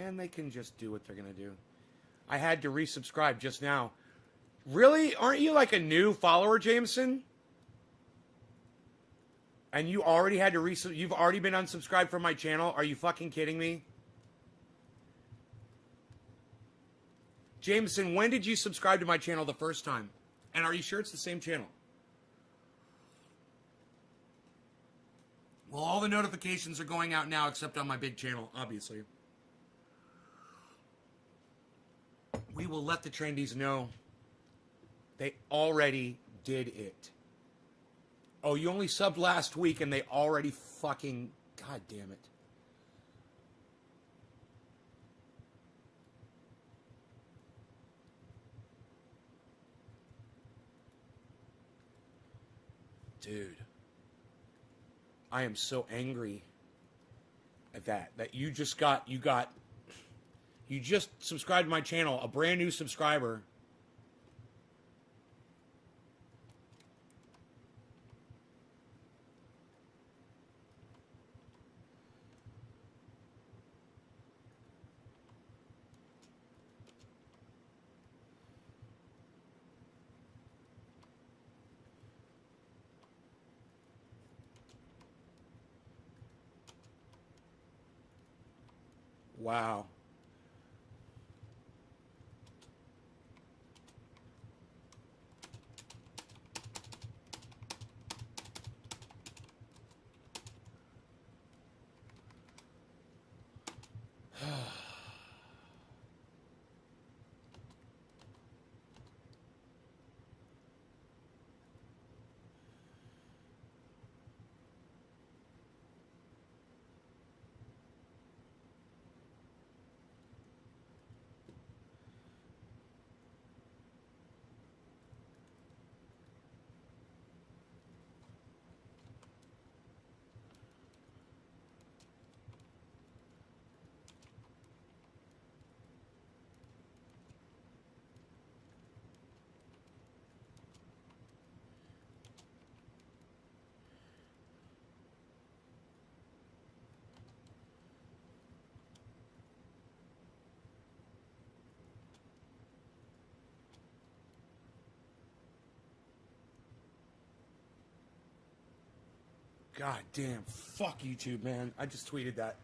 And they can just do what they're going to do. I had to resubscribe just now. Really? Aren't you like a new follower, Jameson? And you already had to you've already been unsubscribed from my channel? Are you fucking kidding me? Jameson, when did you subscribe to my channel the first time? And are you sure it's the same channel? Well, all the notifications are going out now except on my big channel, obviously. We will let the trendies know. They already did it. Oh, you only subbed last week and they already fucking... God damn it. Dude. I am so angry at that you just subscribed to my channel, a brand new subscriber. Wow. God damn. Fuck YouTube, man. I just tweeted that.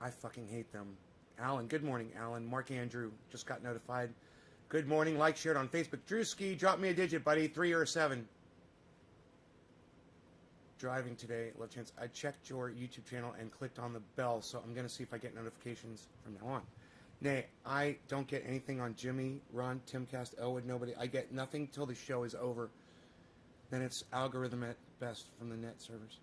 I fucking hate them. Alan, good morning, Alan. Mark Andrew just got notified. Good morning. Like, shared on Facebook. Drewski, drop me a digit, buddy. 3 or 7. Driving today. Love chance. I checked your YouTube channel and clicked on the bell, so I'm going to see if I get notifications from now on. Nay, I don't get anything on Jimmy, Ron, Timcast, Elwood, nobody. I get nothing till the show is over. Then it's algorithm at best from the net servers.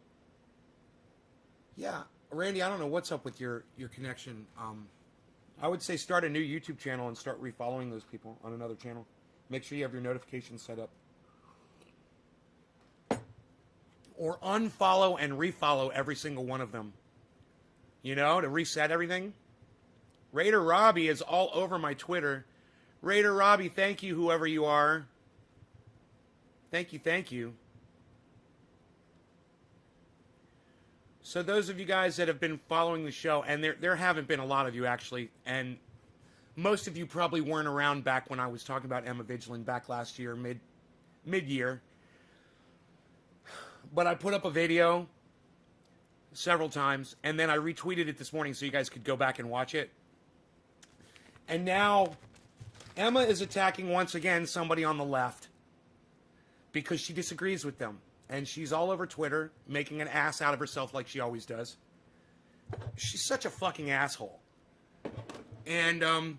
Yeah, Randy, I don't know what's up with your connection. I would say start a new YouTube channel and start refollowing those people on another channel. Make sure you have your notifications set up. Or unfollow and refollow every single one of them. You know, to reset everything. Raider Robbie is all over my Twitter. Raider Robbie, thank you, whoever you are. Thank you, thank you. So those of you guys that have been following the show, and there haven't been a lot of you actually, and most of you probably weren't around back when I was talking about Emma Vigeland back last year, mid-year. But I put up a video several times, and then I retweeted it this morning so you guys could go back and watch it. And now Emma is attacking once again somebody on the left because she disagrees with them. And she's all over Twitter making an ass out of herself like she always does. She's such a fucking asshole. And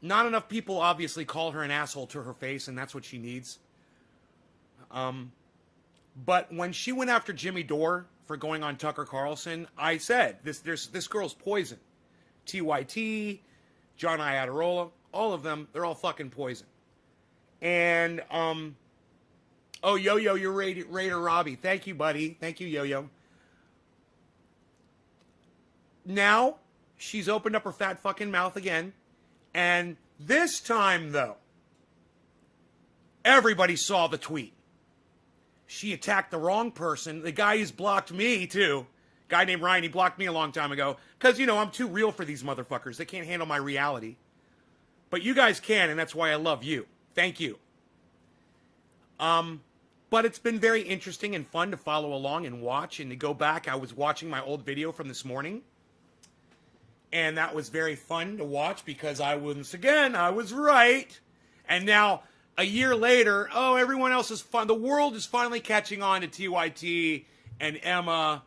not enough people obviously call her an asshole to her face, and that's what she needs. But when she went after Jimmy Dore for going on Tucker Carlson, I said, this girl's poison. TYT, John Iadarola, all of them, they're all fucking poison. And, oh, Yo-Yo, you're Raider Robbie. Thank you, buddy. Thank you, Yo-Yo. Now, she's opened up her fat fucking mouth again. And this time, though, everybody saw the tweet. she attacked the wrong person. The guy who's blocked me, too. Guy named Ryan, he blocked me a long time ago. Because, you know, I'm too real for these motherfuckers. They can't handle my reality. But you guys can, and that's why I love you. Thank you. But it's been very interesting and fun to follow along and watch and to go back. I was watching my old video from this morning. And that was very fun to watch because I was right. And now, a year later, oh, everyone else is fun. The world is finally catching on to TYT and Emma.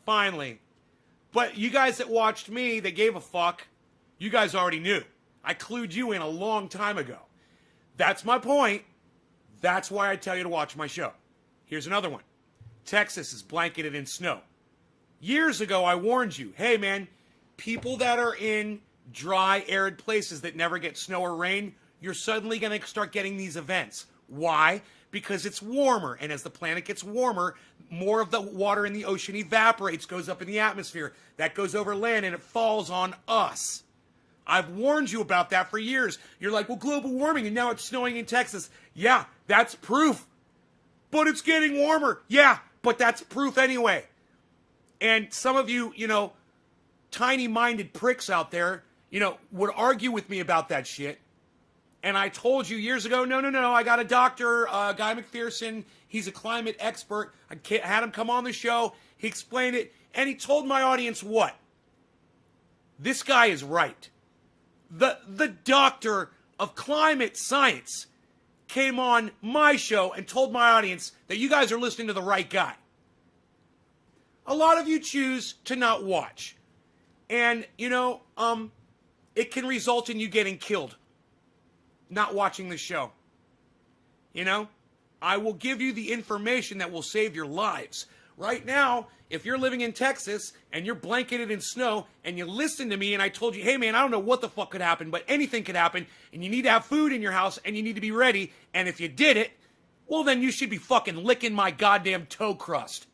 Finally. But you guys that watched me, that gave a fuck, you guys already knew. I clued you in a long time ago. That's my point. That's why I tell you to watch my show. Here's another one. Texas is blanketed in snow. Years ago, I warned you, hey man, people that are in dry, arid places that never get snow or rain, you're suddenly going to start getting these events. Why? Because it's warmer, and as the planet gets warmer, more of the water in the ocean evaporates, goes up in the atmosphere. That goes over land, and it falls on us. I've warned you about that for years. You're like, well, global warming, and now it's snowing in Texas. Yeah, that's proof. But it's getting warmer. Yeah, but that's proof anyway. And some of you, you know, tiny-minded pricks out there, you know, would argue with me about that shit. And I told you years ago, no, I got a doctor, Guy McPherson. He's a climate expert. I had him come on the show. He explained it. And he told my audience what? This guy is right. The doctor of climate science came on my show and told my audience that you guys are listening to the right guy. A lot of you choose to not watch. And, you know, it can result in you getting killed. Not watching the show. You know, I will give you the information that will save your lives. Right now, if you're living in Texas and you're blanketed in snow and you listen to me and I told you, hey man, I don't know what the fuck could happen, but anything could happen and you need to have food in your house and you need to be ready. And if you did it, well then you should be fucking licking my goddamn toe crust.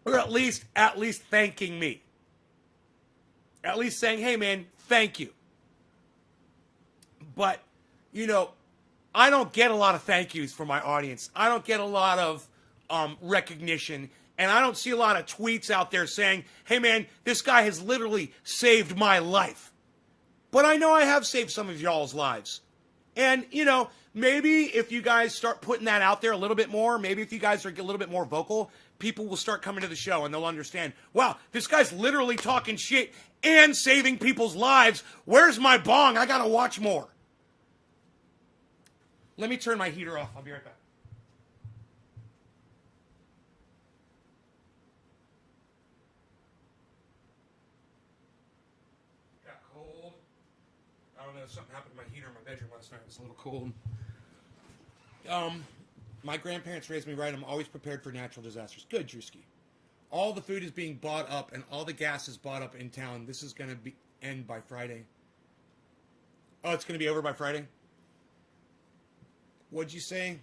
Or at least thanking me. At least saying, hey man, thank you. But, you know, I don't get a lot of thank yous from my audience. I don't get a lot of recognition. And I don't see a lot of tweets out there saying, hey man, this guy has literally saved my life. But I know I have saved some of y'all's lives. And, you know, maybe if you guys start putting that out there a little bit more, maybe if you guys are a little bit more vocal, people will start coming to the show and they'll understand, wow, this guy's literally talking shit and saving people's lives. Where's my bong? I gotta watch more. Let me turn my heater off. I'll be right back. Got cold. I don't know, something happened to my heater in my bedroom last night. It was a little cold. My grandparents raised me right. I'm always prepared for natural disasters. Good, Drewski. All the food is being bought up and all the gas is bought up in town. This is going to end by Friday. Oh, it's going to be over by Friday? What'd you say?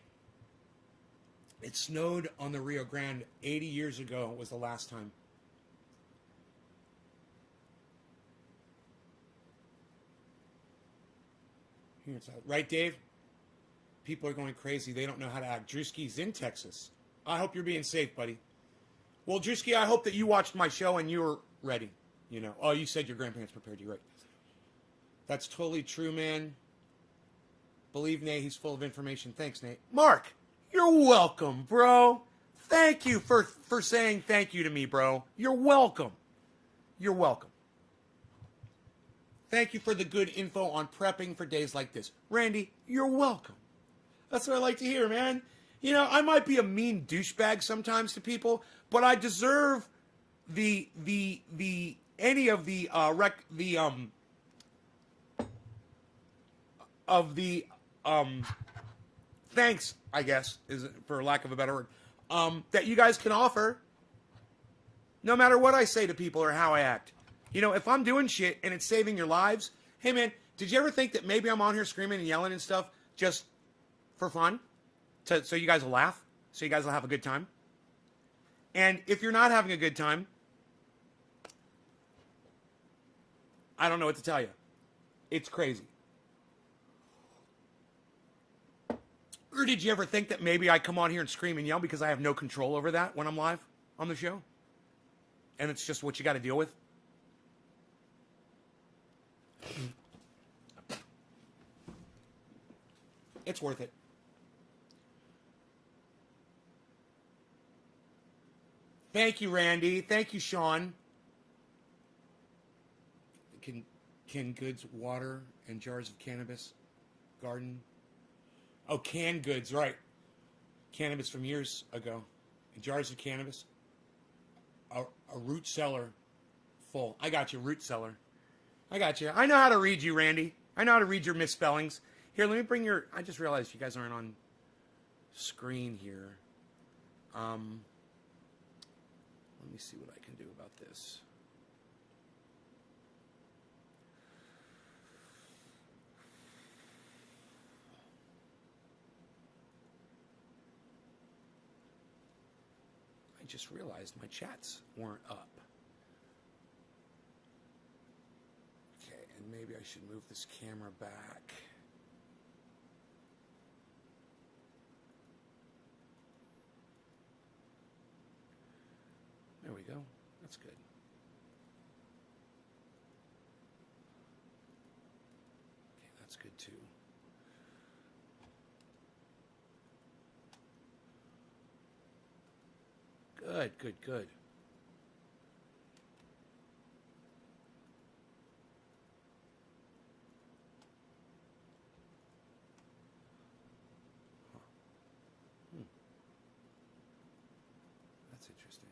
It snowed on the Rio Grande 80 years ago was the last time. Here it's out. Right, Dave? People are going crazy. They don't know how to act. Drewski's in Texas. I hope you're being safe, buddy. Well, Drewski, I hope that you watched my show and you were ready. You know. Oh, you said your grandparents prepared you, right? That's totally true, man. Believe Nate, he's full of information. Thanks, Nate. Mark, you're welcome, bro. Thank you for saying thank you to me, bro. You're welcome. You're welcome. Thank you for the good info on prepping for days like this. Randy, you're welcome. That's what I like to hear, man. You know, I might be a mean douchebag sometimes to people, but I deserve thanks, I guess, is for lack of a better word, that you guys can offer, no matter what I say to people or how I act. You know, if I'm doing shit and it's saving your lives, hey man, did you ever think that maybe I'm on here screaming and yelling and stuff just for fun? So you guys will laugh? So you guys will have a good time? And if you're not having a good time, I don't know what to tell you. It's crazy. Or did you ever think that maybe I come on here and scream and yell because I have no control over that when I'm live on the show? And it's just what you got to deal with? It's worth it. Thank you, Randy. Thank you, Sean. Canned goods, water, and jars of cannabis, garden. Oh, canned goods, right. Cannabis from years ago. And jars of cannabis. A root cellar full. I got you, root cellar. I got you. I know how to read you, Randy. I know how to read your misspellings. Here, let me bring your... I just realized you guys aren't on screen here. Let me see what I can do about this. I just realized my chats weren't up. Okay, and maybe I should move this camera back. There we go. That's good. Okay, that's good too. Good, good, good. That's interesting.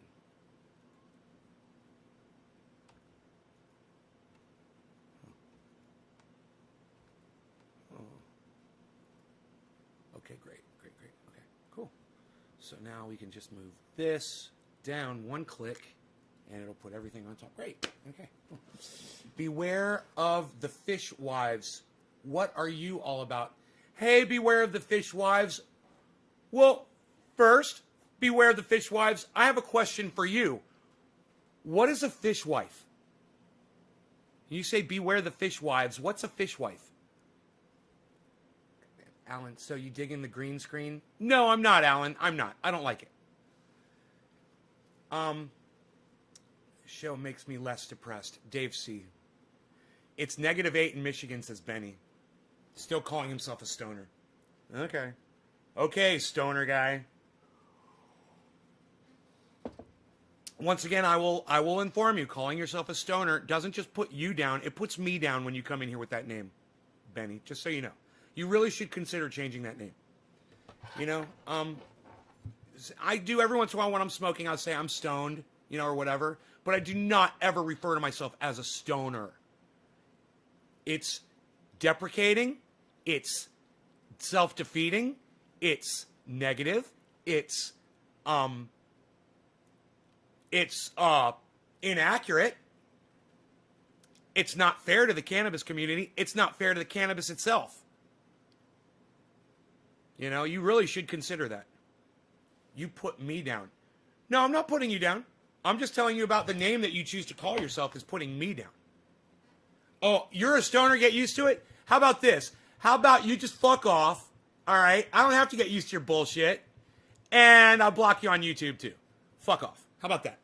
Okay, great, great, great. Okay, cool. So now we can just move this down one click, and it'll put everything on top. Great. Okay, cool. Beware of the fishwives. What are you all about? Hey, beware of the fishwives. Well, first, beware of the fishwives. I have a question for you. What is a fishwife? You say beware the fishwives. What's a fishwife? Alan, so you dig in the green screen? No, I'm not, Alan. I'm not. I don't like it. Show makes me less depressed. Dave C. It's -8 in Michigan, says Benny. Still calling himself a stoner. Okay. Okay, stoner guy. Once again, I will inform you, calling yourself a stoner doesn't just put you down, it puts me down when you come in here with that name, Benny, just so you know. You really should consider changing that name. You know, I do every once in a while when I'm smoking, I'll say I'm stoned, you know, or whatever, but I do not ever refer to myself as a stoner. It's deprecating, it's self-defeating, it's negative, it's inaccurate, it's not fair to the cannabis community, it's not fair to the cannabis itself. You know, you really should consider that. You put me down. No, I'm not putting you down. I'm just telling you about the name that you choose to call yourself is putting me down. Oh, you're a stoner, get used to it? How about this? How about you just fuck off, all right? I don't have to get used to your bullshit, and I'll block you on YouTube too. Fuck off. How about that?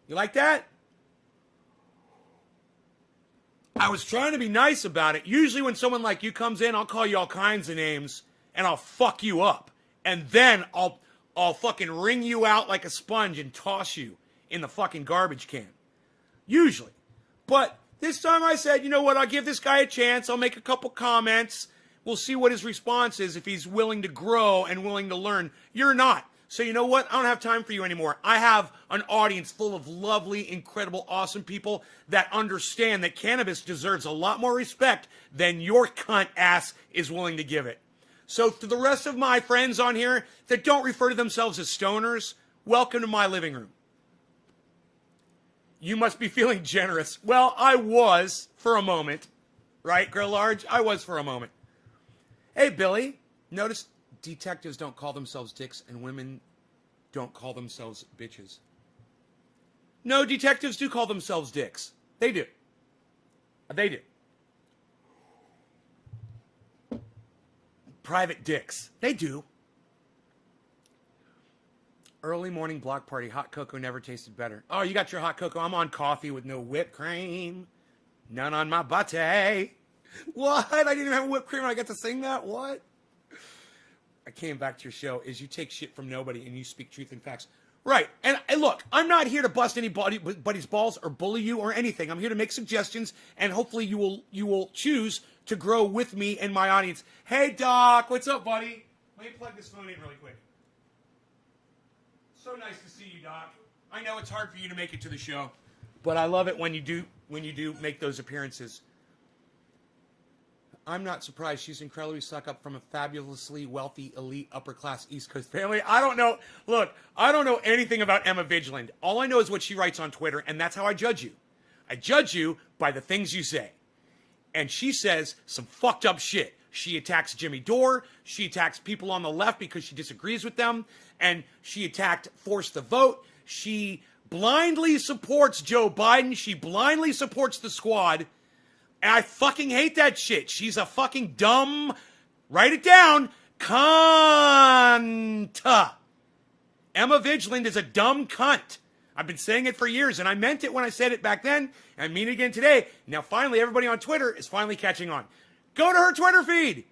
You like that? I was trying to be nice about it. Usually when someone like you comes in, I'll call you all kinds of names, and I'll fuck you up. And then I'll fucking wring you out like a sponge and toss you in the fucking garbage can. Usually. But this time I said, you know what, I'll give this guy a chance. I'll make a couple comments. We'll see what his response is if he's willing to grow and willing to learn. You're not. So you know what? I don't have time for you anymore. I have an audience full of lovely, incredible, awesome people that understand that cannabis deserves a lot more respect than your cunt ass is willing to give it. So to the rest of my friends on here that don't refer to themselves as stoners, welcome to my living room. You must be feeling generous. Well, I was for a moment. Right, Grill Large? I was for a moment. Hey, Billy. Notice detectives don't call themselves dicks and women don't call themselves bitches. No, detectives do call themselves dicks. They do. They do. private dicks. They do. Early morning block party. Hot cocoa never tasted better. Oh, you got your hot cocoa. I'm on coffee with no whipped cream. None on my latte. What? I didn't even have whipped cream and I got to sing that? What? I came back to your show is you take shit from nobody and you speak truth and facts. Right. And look, I'm not here to bust anybody's balls or bully you or anything. I'm here to make suggestions and hopefully you will choose to grow with me and my audience. Hey, Doc. What's up, buddy? Let me plug this phone in really quick. So nice to see you, Doc. I know it's hard for you to make it to the show, but I love it when you do make those appearances. I'm not surprised. She's incredibly stuck up from a fabulously wealthy, elite, upper-class East Coast family. I don't know. Look, I don't know anything about Emma Vigeland. All I know is what she writes on Twitter, and that's how I judge you. I judge you by the things you say. And she says some fucked up shit. She attacks Jimmy Dore. She attacks people on the left because she disagrees with them. And she attacked Force the Vote. She blindly supports Joe Biden. She blindly supports the squad. And I fucking hate that shit. She's a fucking dumb, write it down, cunt. Emma Vigeland is a dumb cunt. I've been saying it for years, and I meant it when I said it back then, and I mean it again today. Now, finally, everybody on Twitter is finally catching on. Go to her Twitter feed.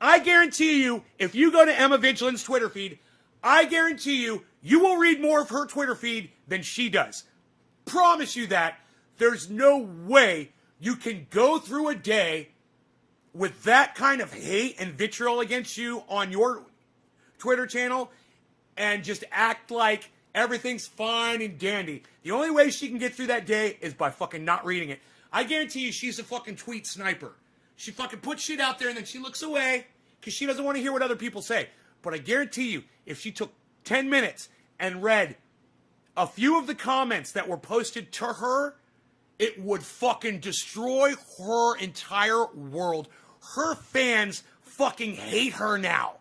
I guarantee you, if you go to Emma Vigeland's Twitter feed, I guarantee you, you will read more of her Twitter feed than she does. Promise you that. There's no way you can go through a day with that kind of hate and vitriol against you on your Twitter channel and just act like everything's fine and dandy. The only way she can get through that day is by fucking not reading it. I guarantee you she's a fucking tweet sniper. She fucking puts shit out there and then she looks away because she doesn't want to hear what other people say. But I guarantee you, if she took 10 minutes and read a few of the comments that were posted to her, it would fucking destroy her entire world. Her fans fucking hate her now.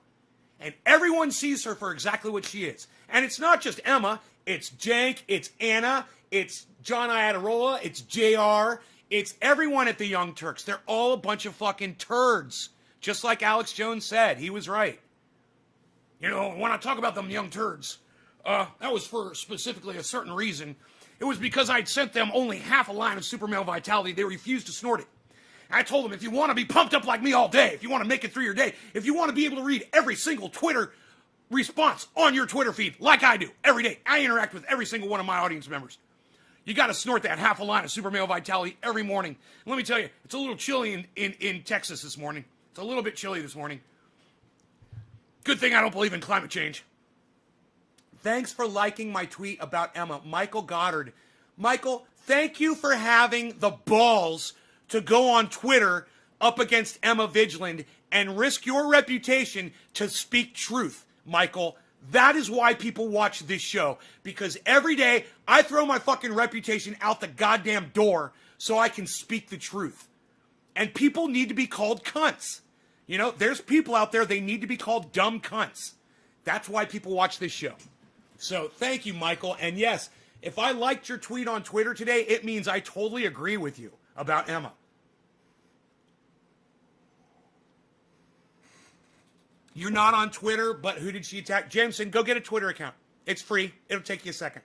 And everyone sees her for exactly what she is. And it's not just Emma. It's Jank. It's Anna. It's John Iadarola. It's JR. It's everyone at the Young Turks. They're all a bunch of fucking turds. Just like Alex Jones said. He was right. You know, when I talk about them young turds, that was for specifically a certain reason. It was because I'd sent them only half a line of super male vitality. They refused to snort it. I told them, if you want to be pumped up like me all day, if you want to make it through your day, if you want to be able to read every single Twitter response on your Twitter feed, like I do, every day, I interact with every single one of my audience members. You got to snort that half a line of super male vitality every morning. And let me tell you, it's a little chilly in Texas this morning. It's a little bit chilly this morning. Good thing I don't believe in climate change. Thanks for liking my tweet about Emma. Michael Goddard. Michael, thank you for having the balls to go on Twitter up against Emma Vigeland and risk your reputation to speak truth. Michael, that is why people watch this show. Because every day I throw my fucking reputation out the goddamn door so I can speak the truth. And people need to be called cunts. You know, there's people out there, they need to be called dumb cunts. That's why people watch this show. So thank you, Michael. And yes, if I liked your tweet on Twitter today, it means I totally agree with you about Emma. You're not on Twitter, but who did she attack? Jameson, go get a Twitter account. It's free. It'll take you a second.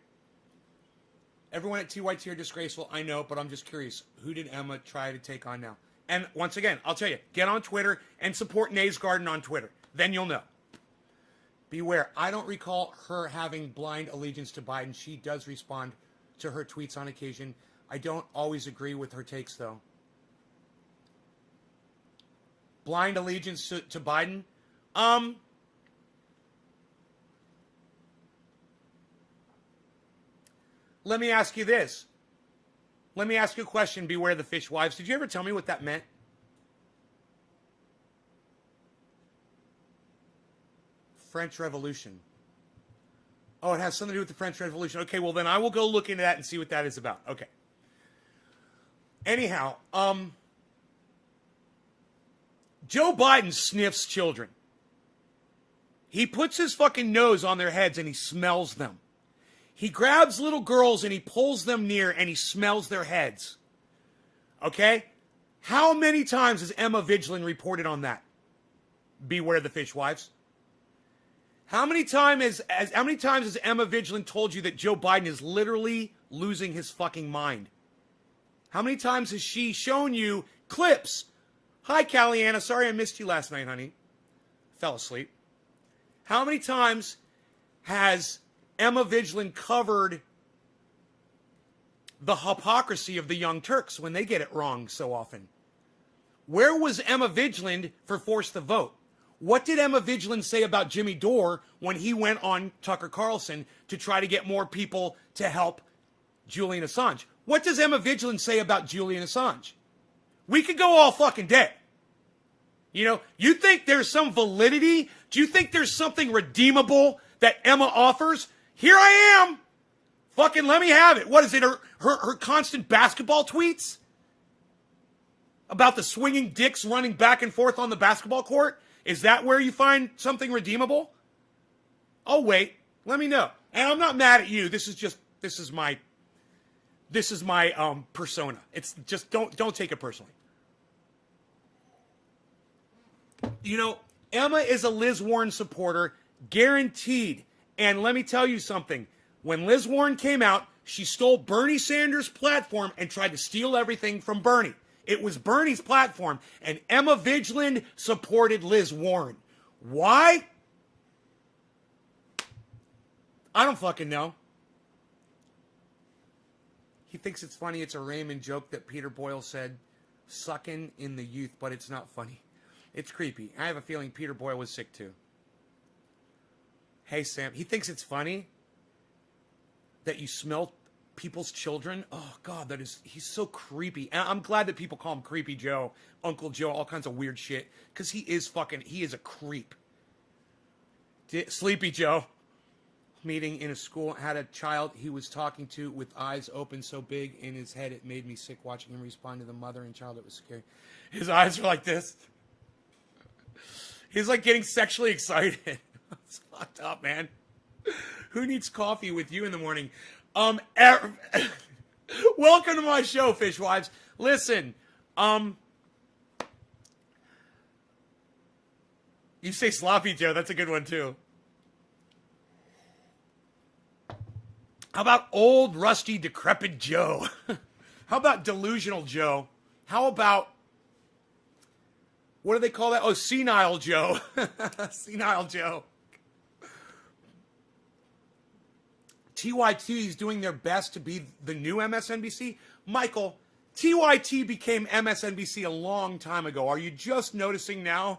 Everyone at TYT are disgraceful. I know, but I'm just curious. Who did Emma try to take on now? And once again, I'll tell you, get on Twitter and support Nays Garden on Twitter. Then you'll know. Beware. I don't recall her having blind allegiance to Biden. She does respond to her tweets on occasion. I don't always agree with her takes, though. Blind allegiance to Biden? Let me ask you this. Let me ask you a question, beware the fishwives. Did you ever tell me what that meant? French Revolution. Oh, it has something to do with the French Revolution. Okay, well then I will go look into that and see what that is about. Okay. Anyhow, Joe Biden sniffs children. He puts his fucking nose on their heads and he smells them. He grabs little girls and he pulls them near and he smells their heads. Okay? How many times has Emma Vigeland reported on that? Beware the fishwives. How many times has Emma Vigeland told you that Joe Biden is literally losing his fucking mind? How many times has she shown you clips? Hi, Caliana. Sorry I missed you last night, honey. Fell asleep. How many times has Emma Vigeland covered the hypocrisy of the Young Turks when they get it wrong so often? Where was Emma Vigeland for Force the Vote? What did Emma Vigeland say about Jimmy Dore when he went on Tucker Carlson to try to get more people to help Julian Assange? What does Emma Vigeland say about Julian Assange? We could go all fucking day. You know, you think there's some validity? Do you think there's something redeemable that Emma offers? Here I am. Fucking let me have it. What is it? Her constant basketball tweets? About the swinging dicks running back and forth on the basketball court? Is that where you find something redeemable? Oh, wait. Let me know. And I'm not mad at you. This is my persona. It's just, don't take it personally. You know, Emma is a Liz Warren supporter, guaranteed. And let me tell you something. When Liz Warren came out, she stole Bernie Sanders' platform and tried to steal everything from Bernie. It was Bernie's platform, and Emma Vigeland supported Liz Warren. Why? I don't fucking know. He thinks it's funny. It's a Raymond joke that Peter Boyle said, sucking in the youth, but it's not funny. It's creepy. I have a feeling Peter Boyle was sick too. Hey, Sam. He thinks it's funny that you smell people's children. Oh, God, he's so creepy. And I'm glad that people call him Creepy Joe, Uncle Joe, all kinds of weird shit. Because he is a creep. Sleepy Joe. Meeting in a school, had a child he was talking to with eyes open so big in his head it made me sick watching him respond to the mother and child. It was scary. His eyes are like this. He's like getting sexually excited. It's fucked up, man. Who needs coffee with you in the morning? Welcome to my show, Fishwives. Listen, you say Sloppy Joe, that's a good one too. How about old, rusty, decrepit Joe? How about delusional Joe? How about, what do they call that? Oh, senile Joe. Senile Joe. TYT is doing their best to be the new MSNBC. Michael, TYT became MSNBC a long time ago. Are you just noticing now?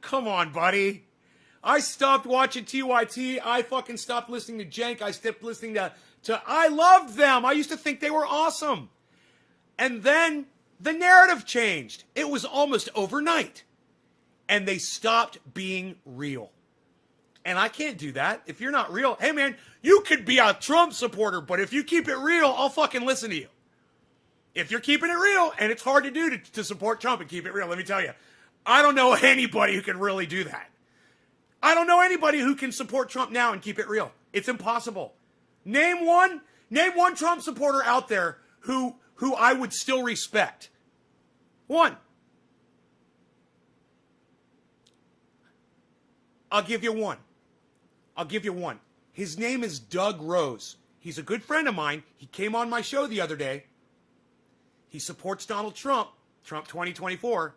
Come on, buddy. I stopped watching TYT. I fucking stopped listening to Cenk. I stopped listening to I loved them. I used to think they were awesome. And then the narrative changed. It was almost overnight. And they stopped being real. And I can't do that. If you're not real, hey man, you could be a Trump supporter, but if you keep it real, I'll fucking listen to you. If you're keeping it real, and it's hard to do to support Trump and keep it real, let me tell you, I don't know anybody who can really do that. I don't know anybody who can support Trump now and keep it real. It's impossible. Name one Trump supporter out there who I would still respect. One. I'll give you one. His name is Doug Rose. He's a good friend of mine. He came on my show the other day. He supports Donald Trump 2024.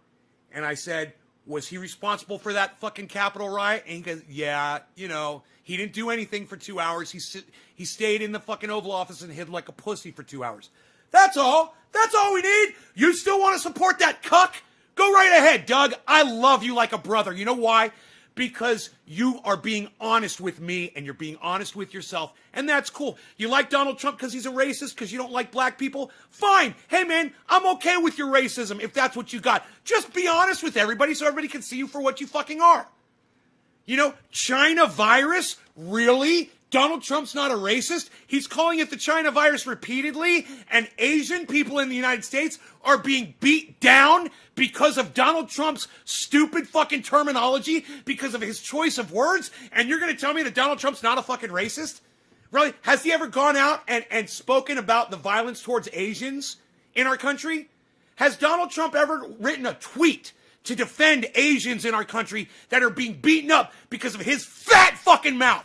And I said, was he responsible for that fucking Capitol riot? And he goes, yeah, you know, he didn't do anything for 2 hours. He stayed in the fucking Oval Office and hid like a pussy for 2 hours. That's all. That's all we need. You still want to support that cuck? Go right ahead, Doug. I love you like a brother. You know why? Because you are being honest with me and you're being honest with yourself. And that's cool. You like Donald Trump because he's a racist, because you don't like black people? Fine. Hey, man, I'm okay with your racism if that's what you got. Just be honest with everybody so everybody can see you for what you fucking are. You know, China virus? Really? Donald Trump's not a racist? He's calling it the China virus repeatedly, and Asian people in the United States are being beat down because of Donald Trump's stupid fucking terminology, because of his choice of words, and you're going to tell me that Donald Trump's not a fucking racist? Really? Has he ever gone out and spoken about the violence towards Asians in our country? Has Donald Trump ever written a tweet to defend Asians in our country that are being beaten up because of his fat fucking mouth.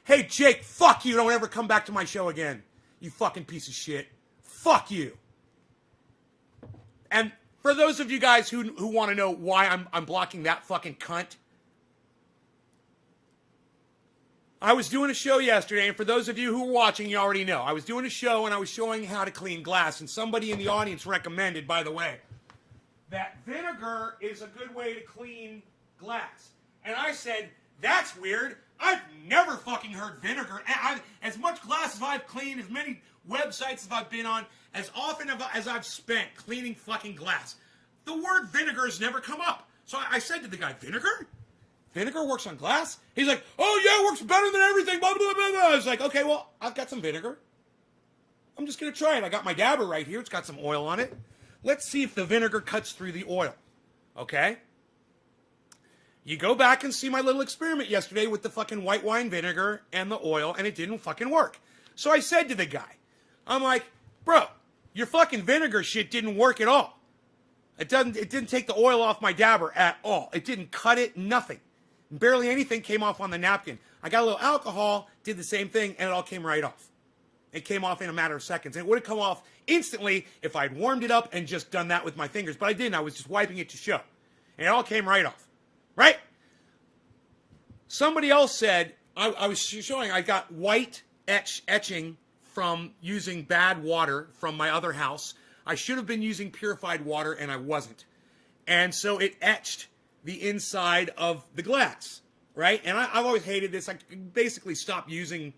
Hey, Jake, fuck you. Don't ever come back to my show again. You fucking piece of shit. Fuck you. And for those of you guys who want to know why I'm blocking that fucking cunt, I was doing a show yesterday, and for those of you who are watching, you already know. I was doing a show, and I was showing how to clean glass, and somebody in the audience recommended, by the way, that vinegar is a good way to clean glass. And I said, that's weird. I've never fucking heard vinegar. As much glass as I've cleaned, as many websites as I've been on, as often as I've spent cleaning fucking glass, the word vinegar has never come up. So I said to the guy, vinegar? Vinegar works on glass? He's like, oh yeah, it works better than everything, blah, blah, blah, blah. I was like, okay, well, I've got some vinegar. I'm just going to try it. I got my dabber right here. It's got some oil on it. Let's see if the vinegar cuts through the oil. Okay? You go back and see my little experiment yesterday with the fucking white wine vinegar and the oil, and it didn't fucking work. So I said to the guy, I'm like, bro, your fucking vinegar shit didn't work at all. It didn't take the oil off my dabber at all. It didn't cut it, nothing. Barely anything came off on the napkin. I got a little alcohol, did the same thing, and it all came right off. It came off in a matter of seconds. And it would have come off instantly if I'd warmed it up and just done that with my fingers. But I didn't. I was just wiping it to show. And it all came right off. Right? Somebody else said, I was showing I got white etching from using bad water from my other house. I should have been using purified water, and I wasn't. And so it etched the inside of the glass, right? And I've always hated this. I basically stopped using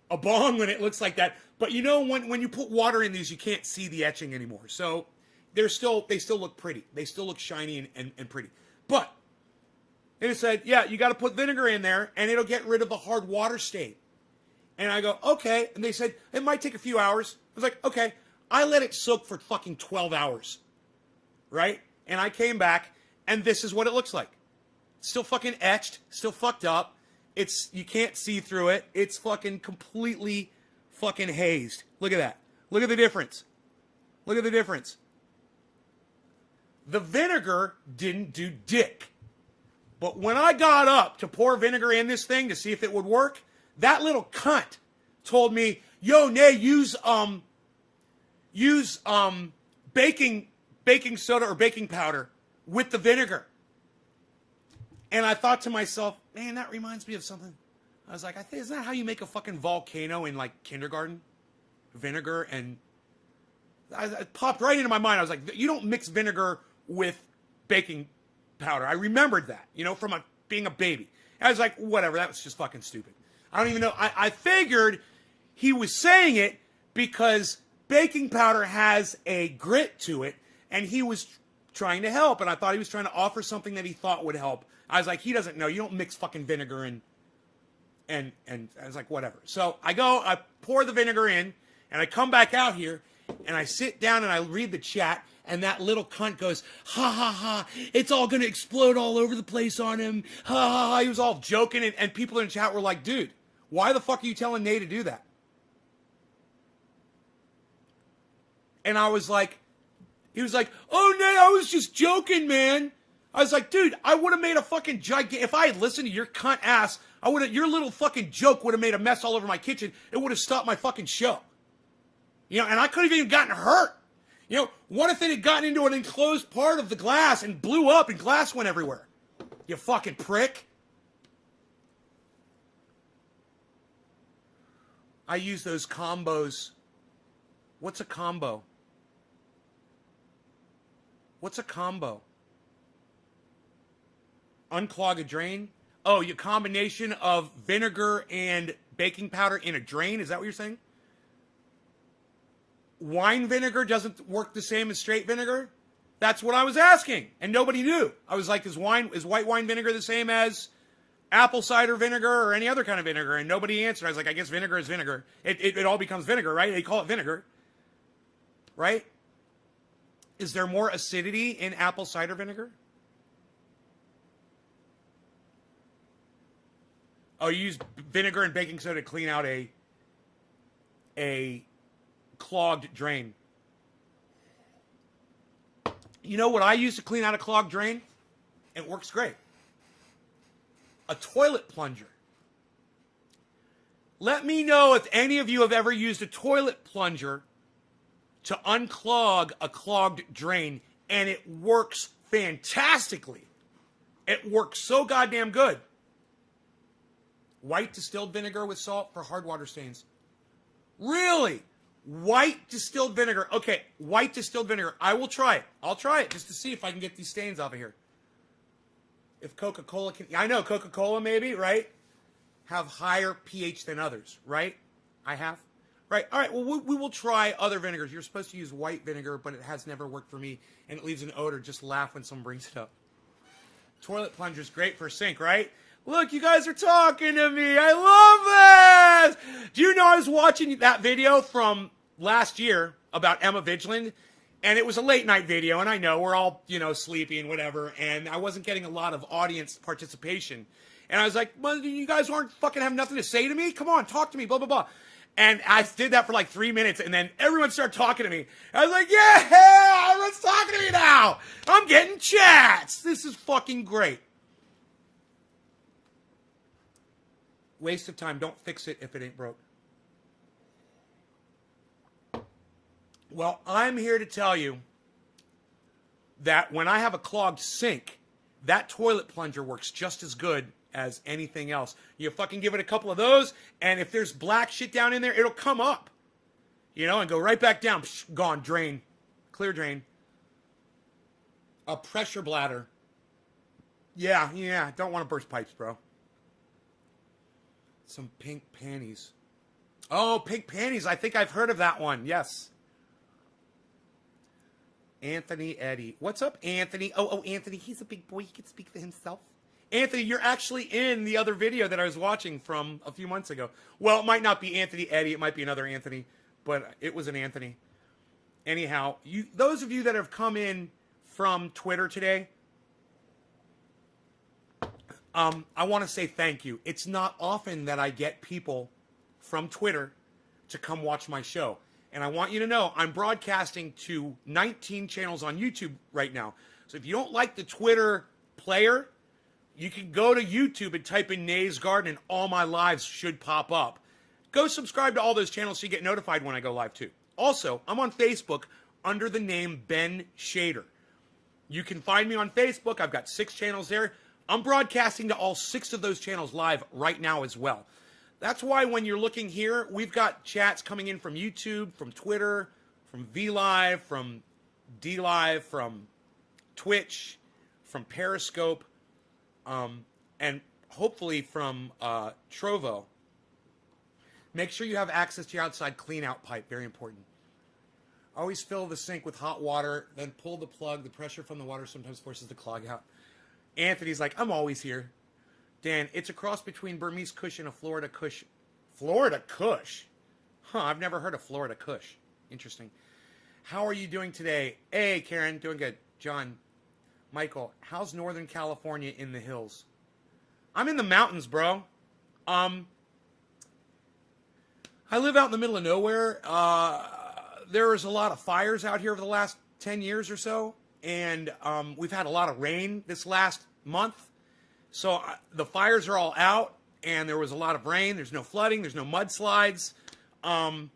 a bong when it looks like that. But you know, when you put water in these, you can't see the etching anymore. So they still look pretty. They still look shiny and pretty. But it said, yeah, you got to put vinegar in there, and it'll get rid of the hard water stain. And I go, okay. And they said, it might take a few hours. I was like, okay. I let it soak for fucking 12 hours, right? And I came back, and this is what it looks like. Still fucking etched, still fucked up. You can't see through it. It's fucking completely fucking hazed. Look at that. Look at the difference. Look at the difference. The vinegar didn't do dick. But when I got up to pour vinegar in this thing to see if it would work, that little cunt told me, yo, Nay, use baking soda or baking powder with the vinegar. And I thought to myself, man, that reminds me of something. I was like, isn't that how you make a fucking volcano in like kindergarten? Vinegar and it popped right into my mind. I was like, you don't mix vinegar with baking powder. I remembered that, from being a baby. And I was like, whatever, that was just fucking stupid. I don't even know. I figured he was saying it because baking powder has a grit to it, and he was trying to help, and I thought he was trying to offer something that he thought would help. I was like, he doesn't know. You don't mix fucking vinegar and I was like, whatever. So I pour the vinegar in, and I come back out here, and I sit down and I read the chat, and that little cunt goes, ha ha ha, it's all gonna explode all over the place on him, ha ha ha. He was all joking, and people in the chat were like, dude, why the fuck are you telling Nate to do that? And I was like, he was like, oh, Nate, I was just joking, man. I was like, dude, I would have made a fucking if I had listened to your cunt ass, your little fucking joke would have made a mess all over my kitchen. It would have stopped my fucking show. And I could have even gotten hurt. What if it had gotten into an enclosed part of the glass and blew up and glass went everywhere? You fucking prick. I use those combos. What's a combo? What's a combo? Unclog a drain? Oh, your combination of vinegar and baking powder in a drain? Is that what you're saying? Wine vinegar doesn't work the same as straight vinegar? That's what I was asking, and nobody knew. I was like, is white wine vinegar the same as apple cider vinegar or any other kind of vinegar? And nobody answered. I was like, I guess vinegar is vinegar. It all becomes vinegar, right? They call it vinegar, right? Is there more acidity in apple cider vinegar? Oh, you use vinegar and baking soda to clean out a clogged drain. You know what I use to clean out a clogged drain? It works great. A toilet plunger. Let me know if any of you have ever used a toilet plunger to unclog a clogged drain, and it works fantastically. It works so goddamn good. White distilled vinegar with salt for hard water stains. Really? White distilled vinegar. Okay, white distilled vinegar. I will try it. I'll try it just to see if I can get these stains off of here. If Coca-Cola can... I know Coca-Cola maybe, right? Have higher pH than others, right? I have. Right. All right. Well, we will try other vinegars. You're supposed to use white vinegar, but it has never worked for me, and it leaves an odor. Just laugh when someone brings it up. Toilet plunger's great for a sink, right? Look, you guys are talking to me. I love this. Do you know I was watching that video from last year about Emma Vigeland, and it was a late night video, and I know we're all, sleepy and whatever, and I wasn't getting a lot of audience participation. And I was like, well, you guys aren't fucking have nothing to say to me? Come on, talk to me, blah, blah, blah. And I did that for like 3 minutes, and then everyone started talking to me. I was like, yeah, everyone's talking to me now. I'm getting chats. This is fucking great. Waste of time. Don't fix it if it ain't broke. Well, I'm here to tell you that when I have a clogged sink, that toilet plunger works just as good as anything else. You fucking give it a couple of those, and if there's black shit down in there, it'll come up, and go right back down. Psh, gone, drain, clear drain. A pressure bladder. Yeah, don't want to burst pipes, bro. Some pink panties. Oh, pink panties. I think I've heard of that one. Yes. Anthony Eddy. What's up, Anthony? Oh, Anthony, he's a big boy. He can speak for himself. Anthony, you're actually in the other video that I was watching from a few months ago. Well, it might not be Anthony Eddy. It might be another Anthony, but it was an Anthony. Anyhow, those of you that have come in from Twitter today, I want to say thank you. It's not often that I get people from Twitter to come watch my show. And I want you to know I'm broadcasting to 19 channels on YouTube right now. So if you don't like the Twitter player, you can go to YouTube and type in Nay's Garden, and all my lives should pop up. Go subscribe to all those channels so you get notified when I go live too. Also, I'm on Facebook under the name Ben Shader. You can find me on Facebook. I've got 6 channels there. I'm broadcasting to all 6 of those channels live right now as well. That's why when you're looking here, we've got chats coming in from YouTube, from Twitter, from VLive, from DLive, from Twitch, from Periscope, and hopefully from Trovo. Make sure you have access to your outside clean-out pipe. Very important. Always fill the sink with hot water, then pull the plug. The pressure from the water sometimes forces the clog out. Anthony's like, I'm always here. Dan, it's a cross between Burmese Kush and a Florida Kush. Florida Kush? Huh, I've never heard of Florida Kush. Interesting. How are you doing today? Hey, Karen, doing good. John, Michael, how's Northern California in the hills? I'm in the mountains, bro. I live out in the middle of nowhere. There was a lot of fires out here over the last 10 years or so, and we've had a lot of rain this last month. So the fires are all out, and there was a lot of rain. There's no flooding. There's no mudslides. It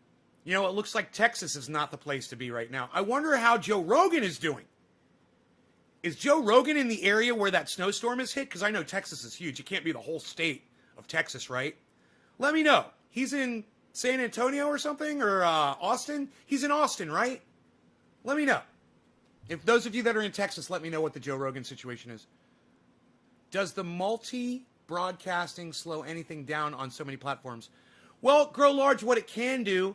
looks like Texas is not the place to be right now. I wonder how Joe Rogan is doing. Is Joe Rogan in the area where that snowstorm is hit? Because I know Texas is huge. It can't be the whole state of Texas, right? Let me know. He's in San Antonio or something, or Austin? He's in Austin, right? Let me know. If those of you that are in Texas, let me know what the Joe Rogan situation is. Does the multi-broadcasting slow anything down on so many platforms? Well, Grow Large, what it can do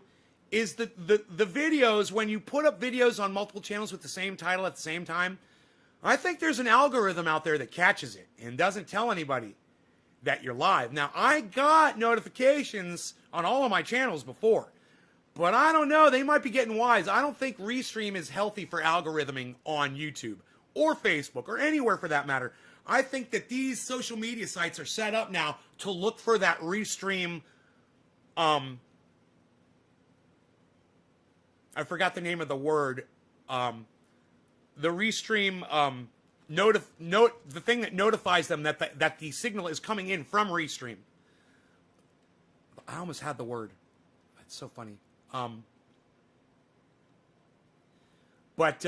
is the videos, when you put up videos on multiple channels with the same title at the same time, I think there's an algorithm out there that catches it and doesn't tell anybody that you're live. Now, I got notifications on all of my channels before, but I don't know. They might be getting wise. I don't think Restream is healthy for algorithming on YouTube or Facebook or anywhere for that matter. I think that these social media sites are set up now to look for that Restream. I forgot the name of the word. The Restream the thing that notifies them that the signal is coming in from Restream. I almost had the word. It's so funny. But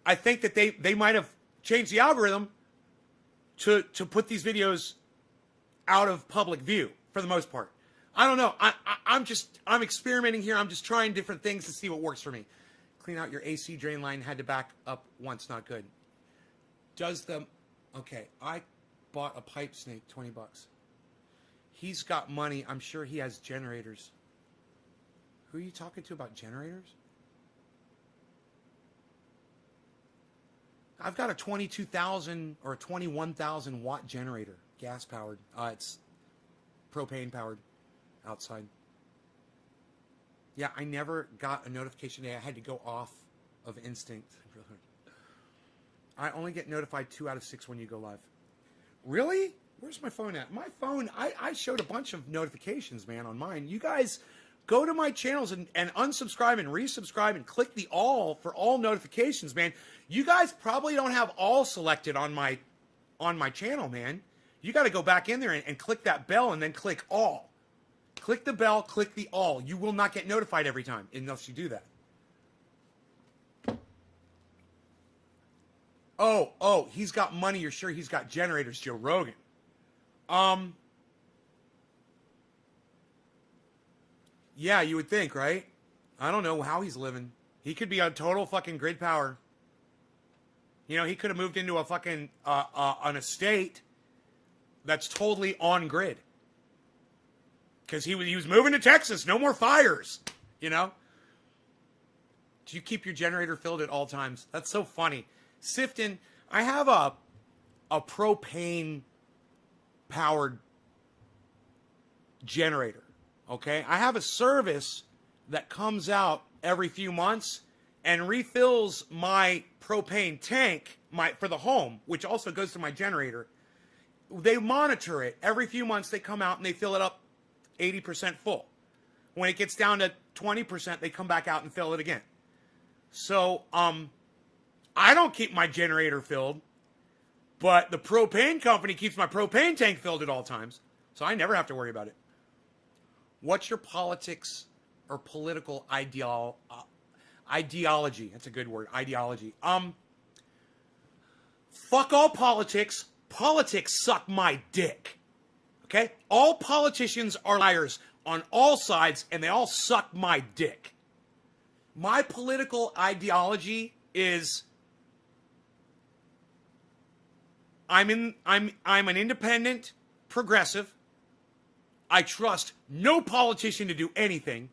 I think that they might have changed the algorithm to put these videos out of public view for the most part. I don't know. I'm experimenting here. I'm just trying different things to see what works for me. Clean out your AC drain line. Had to back up once. Not good. Okay, I bought a pipe snake, $20. He's got money. I'm sure he has generators. Who are you talking to about generators? I've got a 22,000 or a 21,000 watt generator, gas powered. It's propane powered outside. Yeah, I never got a notification today. I had to go off of instinct. I only get notified 2 out of 6 when you go live. Really? Where's my phone at? My phone, I showed a bunch of notifications, man, on mine. You guys go to my channels and unsubscribe and resubscribe and click the all for all notifications, man. You guys probably don't have all selected on my channel, man. You got to go back in there and click that bell and then click all. Click the bell, click the all. You will not get notified every time unless you do that. Oh, he's got money. You're sure he's got generators, Joe Rogan. Yeah, you would think, right? I don't know how he's living. He could be on total fucking grid power. You know, he could have moved into a fucking, an estate that's totally on grid. Because he was moving to Texas. No more fires, you know? Do you keep your generator filled at all times? That's so funny. Sifton, I have a propane powered generator. Okay, I have a service that comes out every few months and refills my propane tank for the home, which also goes to my generator. They monitor it every few months. They come out and they fill it up 80% full. When it gets down to 20%, they come back out and fill it again. So, I don't keep my generator filled, but the propane company keeps my propane tank filled at all times. So I never have to worry about it. What's your politics or political ideology? That's a good word. Ideology. Fuck all politics. Politics suck my dick. Okay? All politicians are liars on all sides, and they all suck my dick. My political ideology is I'm an independent progressive. I trust no politician to do anything,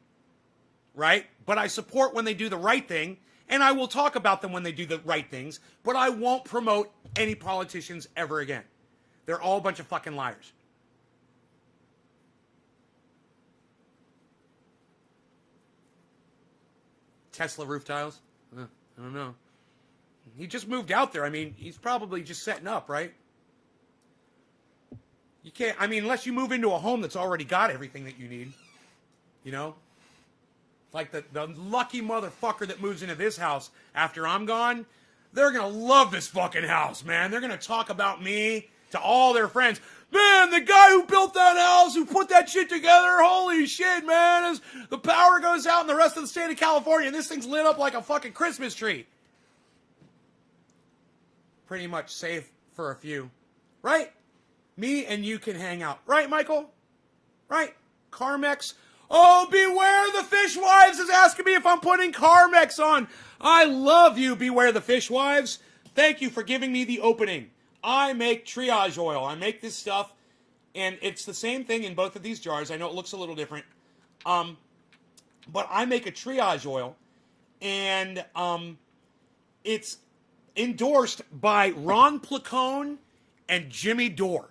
right? But I support when they do the right thing, and I will talk about them when they do the right things, but I won't promote any politicians ever again. They're all a bunch of fucking liars. Tesla roof tiles? I don't know. He just moved out there. I mean, he's probably just setting up, right? You can't, I mean, unless you move into a home that's already got everything that you need. You know? Like the lucky motherfucker that moves into this house after I'm gone, they're going to love this fucking house, man. They're going to talk about me to all their friends. Man, the guy who built that house, who put that shit together, holy shit, man. As the power goes out in the rest of the state of California, and this thing's lit up like a fucking Christmas tree. Pretty much safe for a few. Right? Me and you can hang out. Right, Michael? Right? Carmex. Oh, Beware the Fishwives is asking me if I'm putting Carmex on. I love you, Beware the Fishwives. Thank you for giving me the opening. I make triage oil. I make this stuff, and it's the same thing in both of these jars. I know it looks a little different. But I make a triage oil, and it's endorsed by Ron Placone and Jimmy Dore.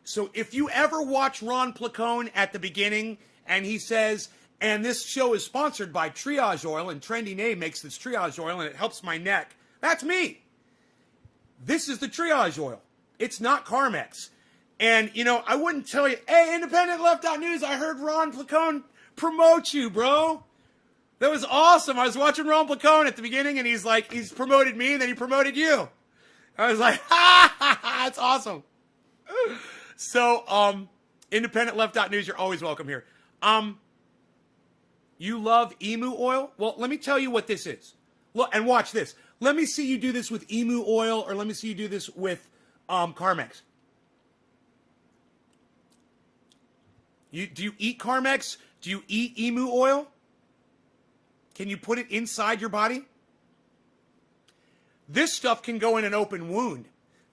So if you ever watch Ron Placone at the beginning, and he says, and this show is sponsored by Triage Oil, and Trendy Name makes this Triage Oil, and it helps my neck. That's me. This is the Triage Oil. It's not Carmex. And, you know, I wouldn't tell you, hey, Independent Left Out News, I heard Ron Placone promote you, bro. That was awesome. I was watching Ron Placone at the beginning, and he's like, he's promoted me, and then he promoted you. I was like, ha, ha, ha, that's awesome. So, IndependentLeft.news, you're always welcome here. You love emu oil? Well, let me tell you what this is. Look, and watch this. Let me see you do this with emu oil, or let me see you do this with Carmex. Do you eat Carmex? Do you eat emu oil? Can you put it inside your body? This stuff can go in an open wound.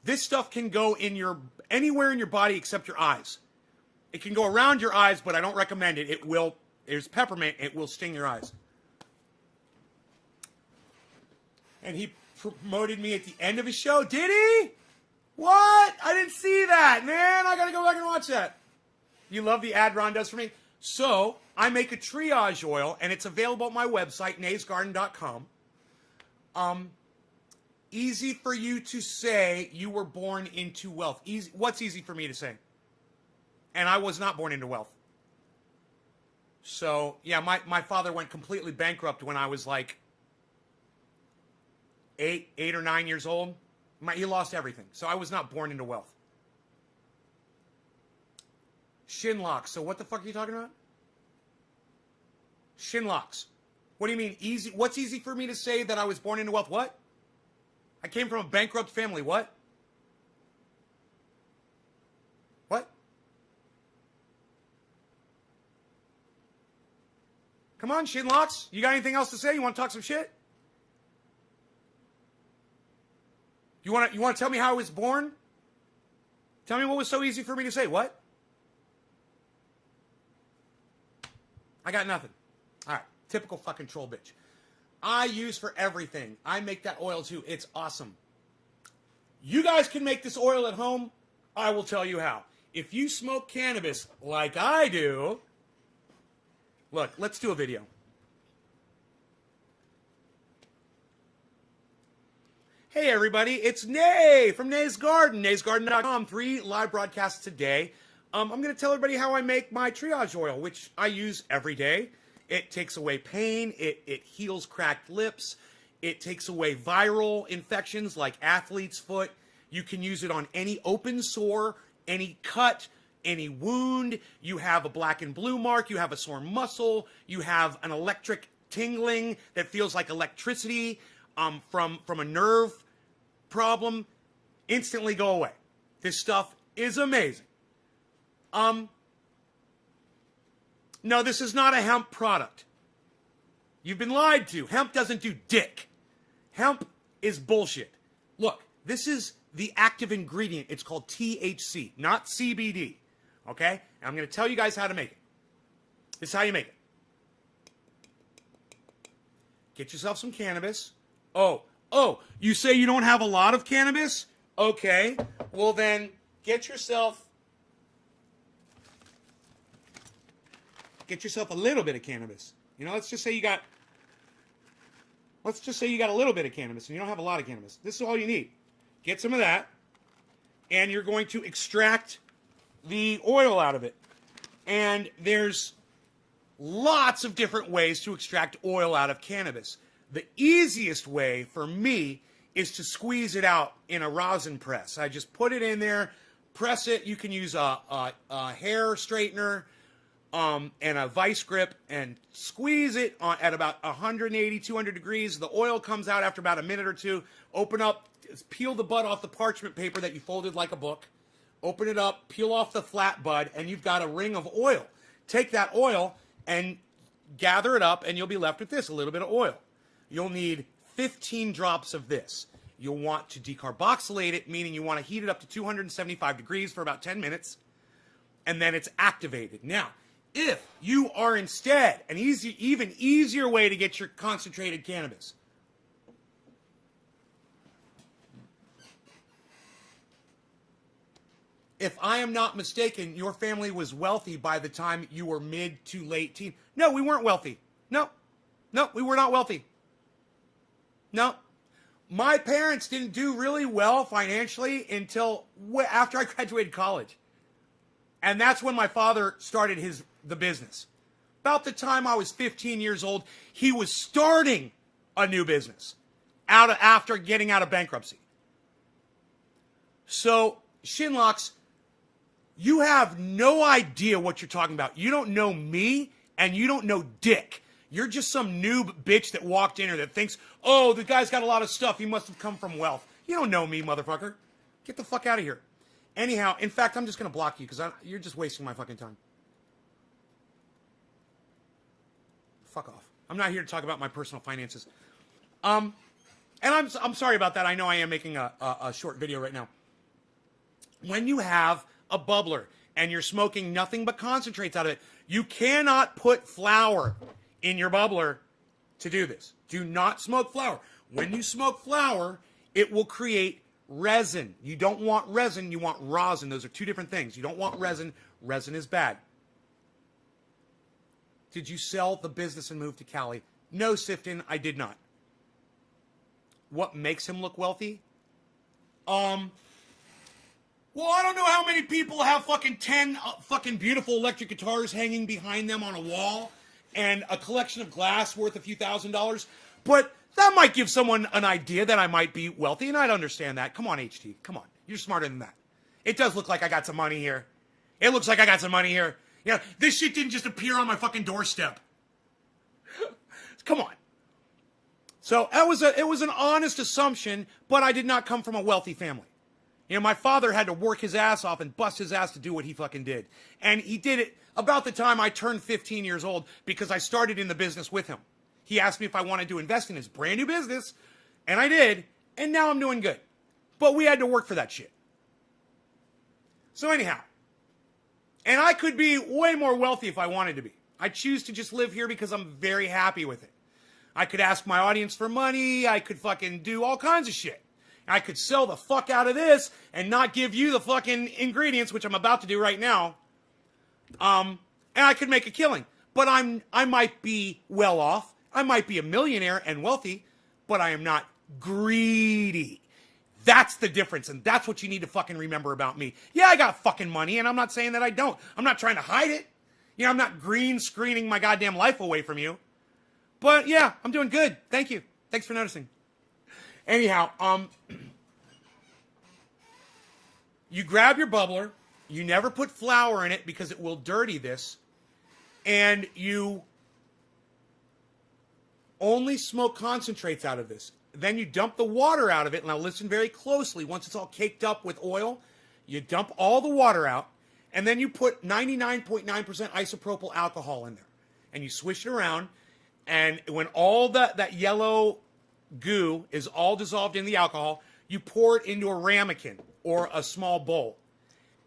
This stuff can go in anywhere in your body except your eyes. It can go around your eyes, but I don't recommend it. There's peppermint, it will sting your eyes. And he promoted me at the end of his show. Did he? What? I didn't see that, man. I gotta go back and watch that. You love the ad Ron does for me? So, I make a triage oil, and it's available at my website, naysgarden.com. Easy for you to say you were born into wealth. Easy. What's easy for me to say? And I was not born into wealth. So, yeah, my father went completely bankrupt when I was like 8 or 9 years old. He lost everything. So I was not born into wealth. Shin locks. So what the fuck are you talking about? Shin locks. What do you mean easy? What's easy for me to say that I was born into wealth? What? I came from a bankrupt family. What? What? Come on, shin locks. You got anything else to say? You want to talk some shit? You want to tell me how I was born? Tell me what was so easy for me to say. What? I got nothing. All right. Typical fucking troll bitch. I use for everything. I make that oil too. It's awesome. You guys can make this oil at home. I will tell you how. If you smoke cannabis like I do, look, let's do a video. Hey everybody, it's Nay from Nay's Garden, naysgarden.com. 3 live broadcasts today. I'm going to tell everybody how I make my triage oil, which I use every day. It takes away pain. It heals cracked lips. It takes away viral infections like athlete's foot. You can use it on any open sore, any cut, any wound. You have a black and blue mark. You have a sore muscle. You have an electric tingling that feels like electricity from a nerve problem. Instantly go away. This stuff is amazing. No, this is not a hemp product. You've been lied to. Hemp doesn't do dick. Hemp is bullshit. Look, this is the active ingredient. It's called THC, not CBD. Okay? And I'm going to tell you guys how to make it. This is how you make it. Get yourself some cannabis. Oh, you say you don't have a lot of cannabis? Okay. Well, then get yourself a little bit of cannabis. You know, let's just say you got a little bit of cannabis and you don't have a lot of cannabis. This is all you need. Get some of that, and you're going to extract the oil out of it. And there's lots of different ways to extract oil out of cannabis. The easiest way for me is to squeeze it out in a rosin press. I just put it in there, press it. You can use a hair straightener, and a vice grip, and squeeze it at about 180, 200 degrees. The oil comes out after about a minute or two. Open up, peel the bud off the parchment paper that you folded like a book. Open it up, peel off the flat bud, and you've got a ring of oil. Take that oil and gather it up, and you'll be left with this, a little bit of oil. You'll need 15 drops of this. You'll want to decarboxylate it, meaning you want to heat it up to 275 degrees for about 10 minutes, and then it's activated. Now, if you are instead an even easier way to get your concentrated cannabis, if I am not mistaken, your family was wealthy by the time you were mid to late teen. No, we weren't wealthy. No, we were not wealthy. No. My parents didn't do really well financially until after I graduated college. And that's when my father started the business. About the time I was 15 years old, he was starting a new business after getting out of bankruptcy. So, Shinlocks, you have no idea what you're talking about. You don't know me, and you don't know Dick. You're just some noob bitch that walked in here that thinks, oh, the guy's got a lot of stuff. He must have come from wealth. You don't know me, motherfucker. Get the fuck out of here. Anyhow, in fact, I'm just going to block you because you're just wasting my fucking time. Fuck off. I'm not here to talk about my personal finances. And I'm sorry about that. I know I am making a short video right now. When you have a bubbler and you're smoking nothing but concentrates out of it, you cannot put flour in your bubbler to do this. Do not smoke flour. When you smoke flour, it will create resin. You don't want resin, you want rosin. Those are two different things. You don't want resin. Resin is bad. Did you sell the business and move to Cali? No, Sifton, I did not. What makes him look wealthy? Well, I don't know how many people have fucking 10 fucking beautiful electric guitars hanging behind them on a wall and a collection of glass worth a few $1,000s, but that might give someone an idea that I might be wealthy, and I'd understand that. Come on, HT. Come on. You're smarter than that. It does look like I got some money here. It looks like I got some money here. Yeah, this shit didn't just appear on my fucking doorstep. Come on. So it was an honest assumption, but I did not come from a wealthy family. You know, my father had to work his ass off and bust his ass to do what he fucking did. And he did it about the time I turned 15 years old because I started in the business with him. He asked me if I wanted to invest in his brand new business, and I did, and now I'm doing good. But we had to work for that shit. So anyhow, and I could be way more wealthy if I wanted to be. I choose to just live here because I'm very happy with it. I could ask my audience for money. I could fucking do all kinds of shit. I could sell the fuck out of this and not give you the fucking ingredients, which I'm about to do right now. And I could make a killing. But I might be well off. I might be a millionaire and wealthy, but I am not greedy. That's the difference, and that's what you need to fucking remember about me. Yeah, I got fucking money, and I'm not saying that I don't. I'm not trying to hide it. You know, I'm not green screening my goddamn life away from you. But yeah, I'm doing good. Thank you. Thanks for noticing. Anyhow, you grab your bubbler. You never put flour in it because it will dirty this. And you only smoke concentrates out of this. Then you dump the water out of it. Now listen very closely. Once it's all caked up with oil, you dump all the water out. And then you put 99.9% isopropyl alcohol in there. And you swish it around. And when all that yellow goo is all dissolved in the alcohol, you pour it into a ramekin or a small bowl.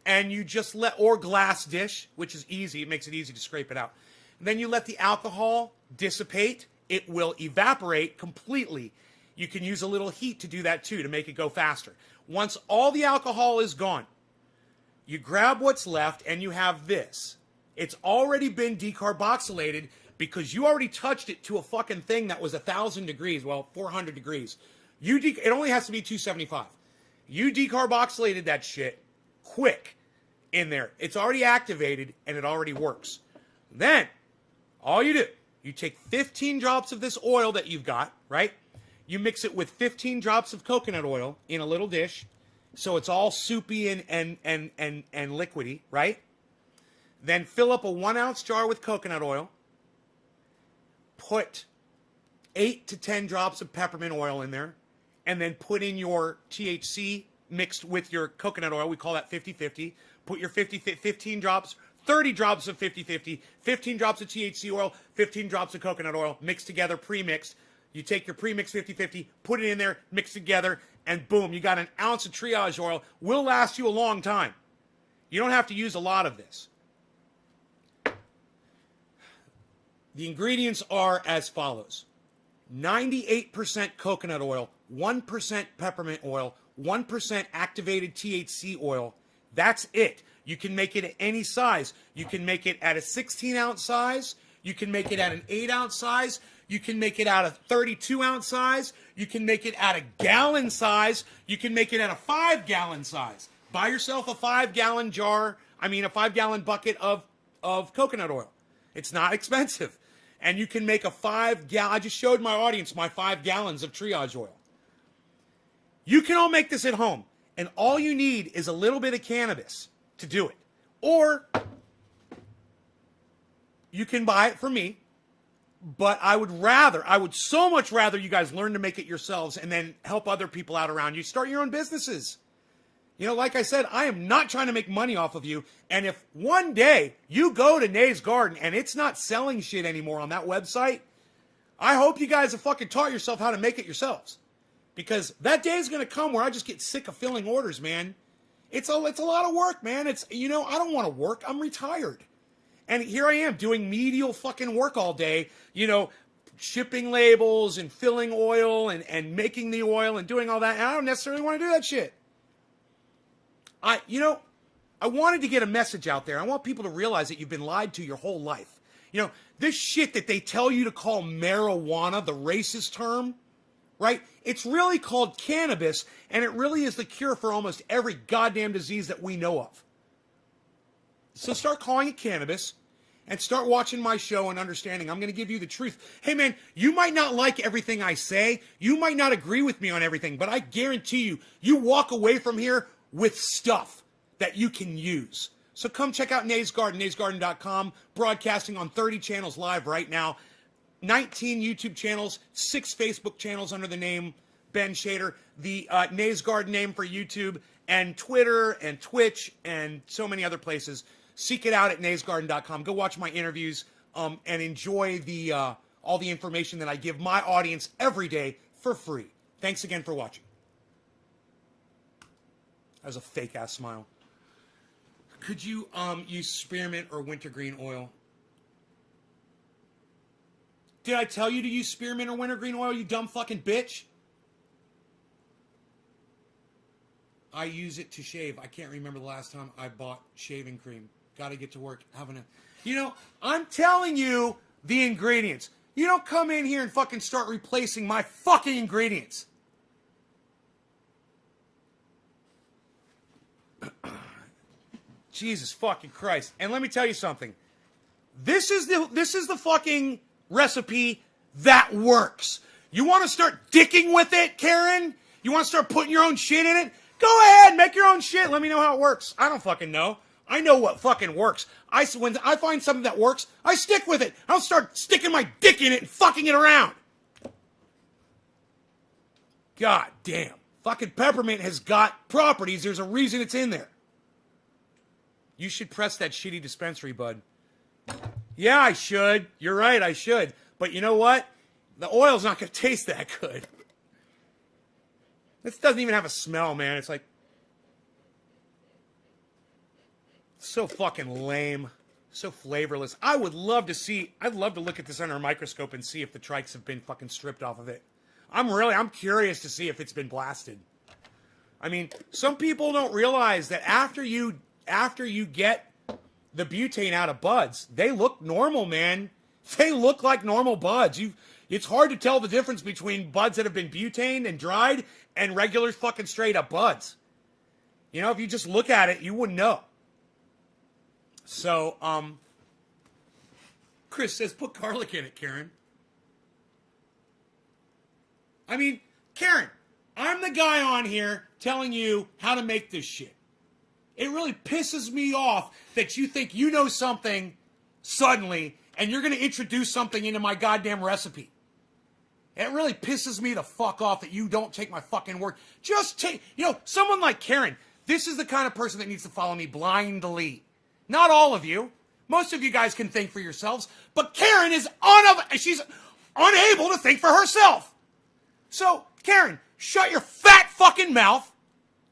And you just or glass dish, which is easy. It makes it easy to scrape it out. And then you let the alcohol dissipate. It will evaporate completely. You can use a little heat to do that too, to make it go faster. Once all the alcohol is gone, you grab what's left and you have this. It's already been decarboxylated because you already touched it to a fucking thing that was 1,000 degrees, well, 400 degrees. It only has to be 275. You decarboxylated that shit quick in there. It's already activated and it already works. Then, all you do, you take 15 drops of this oil that you've got, right? You mix it with 15 drops of coconut oil in a little dish, so it's all soupy and liquidy, right? Then fill up a 1 ounce jar with coconut oil. Put 8 to 10 drops of peppermint oil in there, and then put in your THC mixed with your coconut oil. We call that 50-50. Put your 15 drops, 30 drops of 50-50, 15 drops of THC oil, 15 drops of coconut oil, mixed together, pre-mixed. You take your pre-mixed 50-50, put it in there, mix it together, and boom, you got an ounce of triage oil. Will last you a long time. You don't have to use a lot of this. The ingredients are as follows. 98% coconut oil, 1% peppermint oil, 1% activated THC oil. That's it. You can make it at any size. You can make it at a 16-ounce size. You can make it at an 8-ounce size. You can make it at a 32-ounce size. You can make it at a gallon size. You can make it at a 5-gallon size. Buy yourself a 5-gallon bucket of coconut oil. It's not expensive. And you can make a 5-gallon, I just showed my audience my 5 gallons of triage oil. You can all make this at home. And all you need is a little bit of cannabis to do it. Or you can buy it from me. But I would so much rather you guys learn to make it yourselves and then help other people out around you. Start your own businesses. You know, like I said, I am not trying to make money off of you. And if one day you go to Nay's Garden and it's not selling shit anymore on that website, I hope you guys have fucking taught yourself how to make it yourselves. Because that day is going to come where I just get sick of filling orders, man. It's a lot of work, man. I don't want to work. I'm retired. And here I am doing medial fucking work all day, shipping labels and filling oil and making the oil and doing all that. And I don't necessarily want to do that shit. I wanted to get a message out there. I want people to realize that you've been lied to your whole life. This shit that they tell you to call marijuana, the racist term, right? It's really called cannabis, and it really is the cure for almost every goddamn disease that we know of. So start calling it cannabis and start watching my show and understanding. I'm going to give you the truth. Hey, man, you might not like everything I say. You might not agree with me on everything, but I guarantee you, you walk away from here with stuff that you can use. So come check out Nay's Garden, naysgarden.com, broadcasting on 30 channels live right now, 19 YouTube channels, 6 Facebook channels under the name Ben Shader, the Nay's Garden name for YouTube, and Twitter and Twitch and so many other places. Seek it out at naysgarden.com. Go watch my interviews and enjoy all the information that I give my audience every day for free. Thanks again for watching. That was a fake-ass smile. Could you use spearmint or wintergreen oil? Did I tell you to use spearmint or wintergreen oil, you dumb fucking bitch? I use it to shave. I can't remember the last time I bought shaving cream. Got to get to work. I'm telling you the ingredients. You don't come in here and fucking start replacing my fucking ingredients. Jesus fucking Christ. And let me tell you something. This is the fucking recipe that works. You want to start dicking with it, Karen? You want to start putting your own shit in it? Go ahead, make your own shit. Let me know how it works. I don't fucking know. I know what fucking works. When I find something that works, I stick with it. I don't start sticking my dick in it and fucking it around. God damn. Fucking peppermint has got properties. There's a reason it's in there. You should press that shitty dispensary, bud. Yeah, I should. You're right, I should. But you know what? The oil's not going to taste that good. This doesn't even have a smell, man. It's like... so fucking lame. So flavorless. I'd love to look at this under a microscope and see if the trikes have been fucking stripped off of it. I'm curious to see if it's been blasted. I mean, some people don't realize that after you get the butane out of buds, they look normal, man. They look like normal buds. It's hard to tell the difference between buds that have been butaned and dried and regular fucking straight up buds. If you just look at it, you wouldn't know. So, Chris says, put garlic in it, Karen. I mean, Karen, I'm the guy on here telling you how to make this shit. It really pisses me off that you think you know something suddenly and you're going to introduce something into my goddamn recipe. It really pisses me the fuck off that you don't take my fucking word. Just take, someone like Karen, this is the kind of person that needs to follow me blindly. Not all of you. Most of you guys can think for yourselves. But Karen she's unable to think for herself. So, Karen, shut your fat fucking mouth,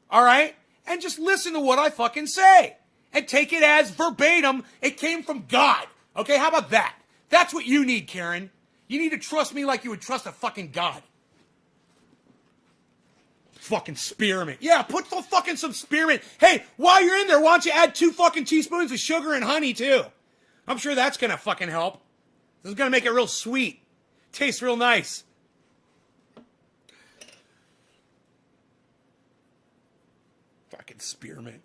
all right? And just listen to what I fucking say. And take it as verbatim. It came from God. Okay, how about that? That's what you need, Karen. You need to trust me like you would trust a fucking God. Fucking spearmint. Yeah, put some spearmint. Hey, while you're in there, why don't you add 2 fucking teaspoons of sugar and honey, too? I'm sure that's gonna fucking help. This is gonna make it real sweet. Tastes real nice. Fucking spearmint.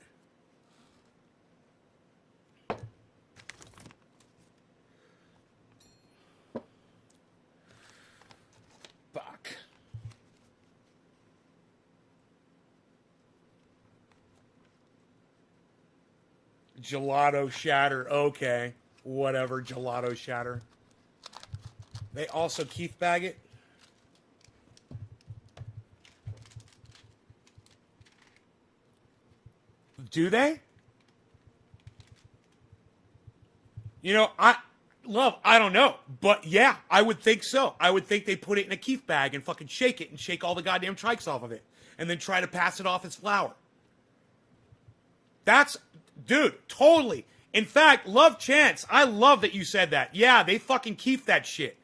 Gelato shatter. Okay. Whatever, gelato shatter. They also Keith bag it. Do they? You know, I don't know. But yeah, I would think so. I would think they put it in a Keith bag and fucking shake it and shake all the goddamn trikes off of it. And then try to pass it off as flour. That's, dude, totally. In fact, Love Chance, I love that you said that. Yeah, they fucking keep that shit.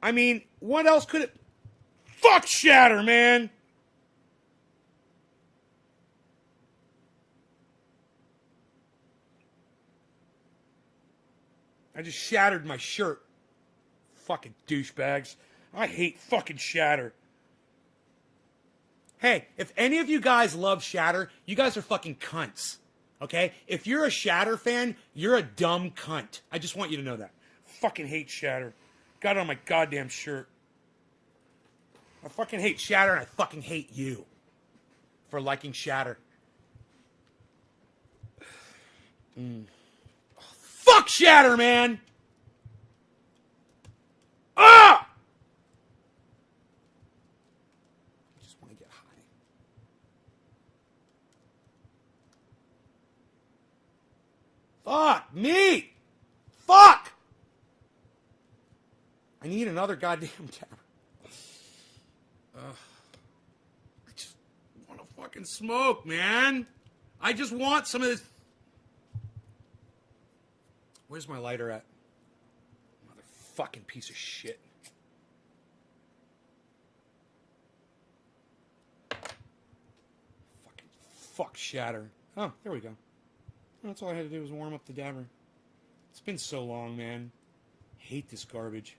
I mean, what else could it... Fuck shatter, man! I just shattered my shirt. Fucking douchebags. I hate fucking shatter. Hey, if any of you guys love shatter, you guys are fucking cunts. Okay? If you're a shatter fan, you're a dumb cunt. I just want you to know that. Fucking hate shatter. Got it on my goddamn shirt. I fucking hate shatter and I fucking hate you for liking shatter. Fuck shatter, man! Ah! I just want to get high. Fuck me! Fuck! I need another goddamn camera. I just want to fucking smoke, man. I just want some of this. Where's my lighter at? Motherfucking piece of shit. Fucking fuck shatter. Oh, there we go. That's all I had to do was warm up the dabber. It's been so long, man. Hate this garbage.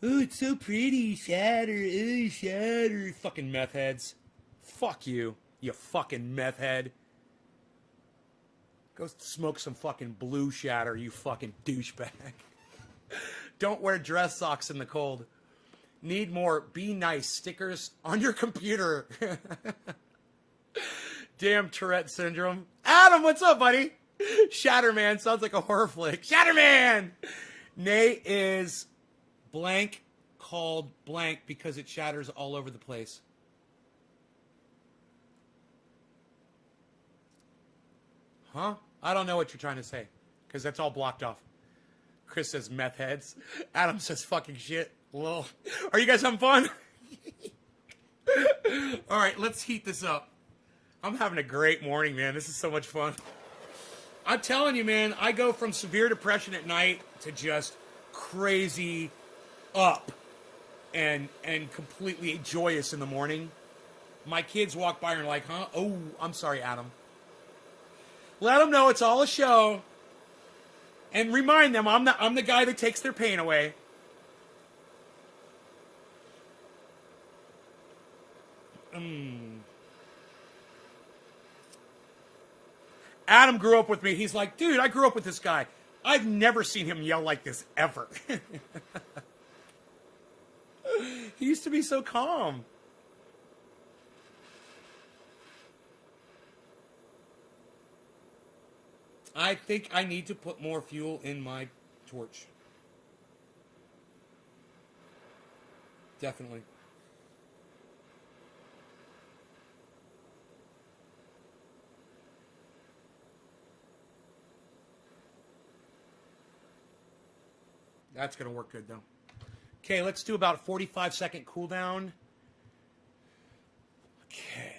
Oh, it's so pretty. Shatter. Oh, shatter. Fucking meth heads. Fuck you, you fucking meth head. Go smoke some fucking blue shatter, you fucking douchebag. Don't wear dress socks in the cold. Need more be nice stickers on your computer. Damn Tourette syndrome. Adam, what's up, buddy? Shatterman sounds like a horror flick. Shatterman! Nay is blank called blank because it shatters all over the place. Huh? I don't know what you're trying to say because that's all blocked off. Chris says meth heads. Adam says fucking shit. Lol. Are you guys having fun? All right, let's heat this up. I'm having a great morning, man. This is so much fun. I'm telling you, man, I go from severe depression at night to just crazy up and completely joyous in the morning. My kids walk by and are like, huh? Oh, I'm sorry, Adam. Let them know it's all a show. And remind them I'm the guy that takes their pain away. Adam grew up with me. He's like, dude, I grew up with this guy. I've never seen him yell like this ever. He used to be so calm. I think I need to put more fuel in my torch. Definitely. That's going to work good, though. Okay, let's do about a 45-second cooldown. Okay.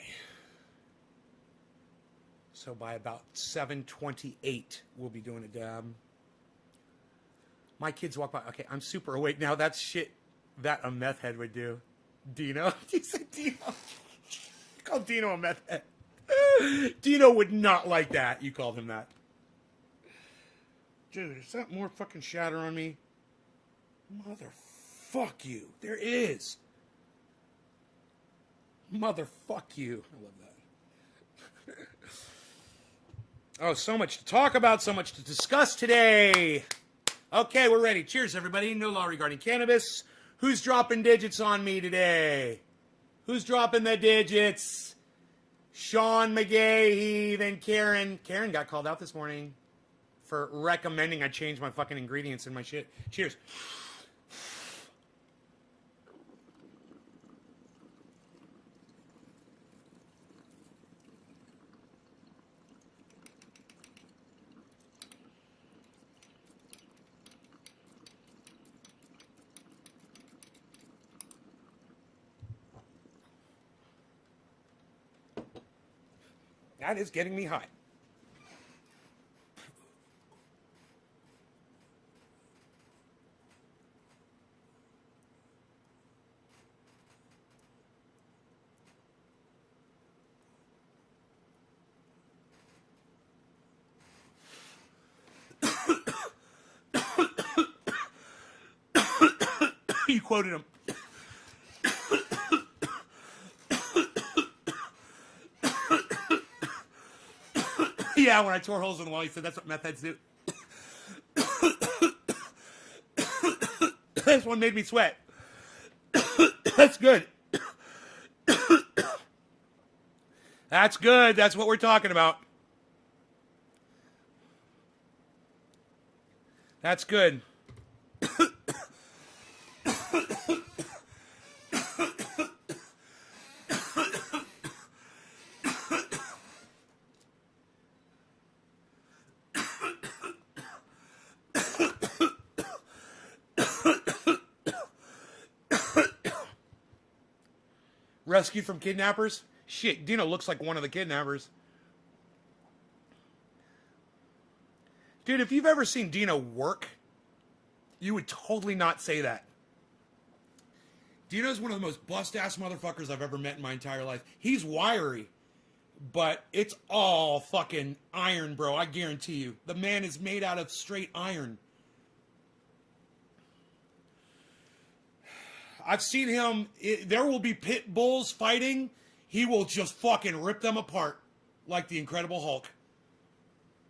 So by about 7:28, we'll be doing a dab. My kids walk by. Okay, I'm super awake now. That's shit that a meth head would do. Dino? You said Dino. You called Dino a meth head. Dino would not like that. You called him that. Dude, is that more fucking shatter on me? Motherfuck you. There is. Motherfuck you. I love that. Oh, so much to talk about, so much to discuss today. Okay, we're ready. Cheers, everybody. No law regarding cannabis. Who's dropping digits on me today? Who's dropping the digits? Sean McGahee, then Karen. Karen got called out this morning for recommending I change my fucking ingredients in my shit. Cheers. That is getting me high. You quoted him. Yeah, when I tore holes in the wall, he said that's what meth heads do. This one made me sweat. That's good. That's good. That's what we're talking about. That's good. Rescued from kidnappers? Shit, Dino looks like one of the kidnappers. Dude, if you've ever seen Dino work, you would totally not say that. Dino's one of the most bust-ass motherfuckers I've ever met in my entire life. He's wiry, but it's all fucking iron, bro. I guarantee you. The man is made out of straight iron. I've seen him, there will be pit bulls fighting. He will just fucking rip them apart like the Incredible Hulk.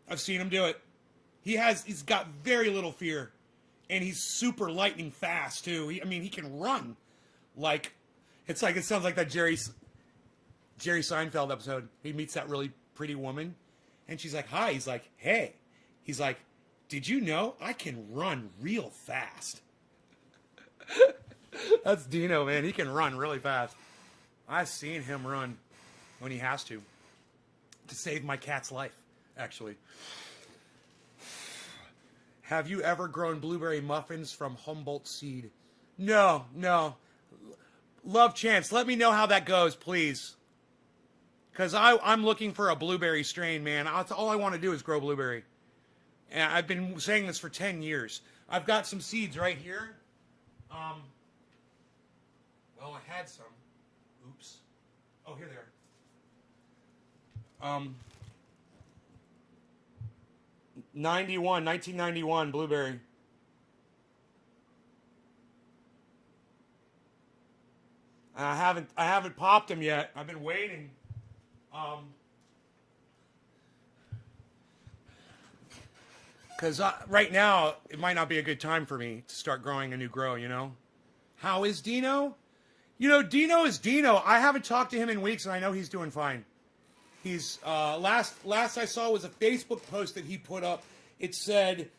I've seen him do it. He's got very little fear. And he's super lightning fast, too. He can run. It sounds like that Jerry Seinfeld episode. He meets that really pretty woman. And she's like, hi. He's like, hey. He's like, did you know I can run real fast? That's Dino, man. He can run really fast. I've seen him run when he has to save my cat's life, actually. Have you ever grown blueberry muffins from Humboldt seed? No. Love Chance, let me know how that goes, please. Because I'm looking for a blueberry strain, man. That's all I want to do is grow blueberry. And I've been saying this for 10 years. I've got some seeds right here. Well, I had some. Oops. Oh, here they are. 1991 blueberry. I haven't popped them yet. I've been waiting. Because right now, it might not be a good time for me to start growing a new grow, you know? How is Dino? You know, Dino is Dino. I haven't talked to him in weeks, and I know he's doing fine. He's, last I saw was a Facebook post that he put up. It said,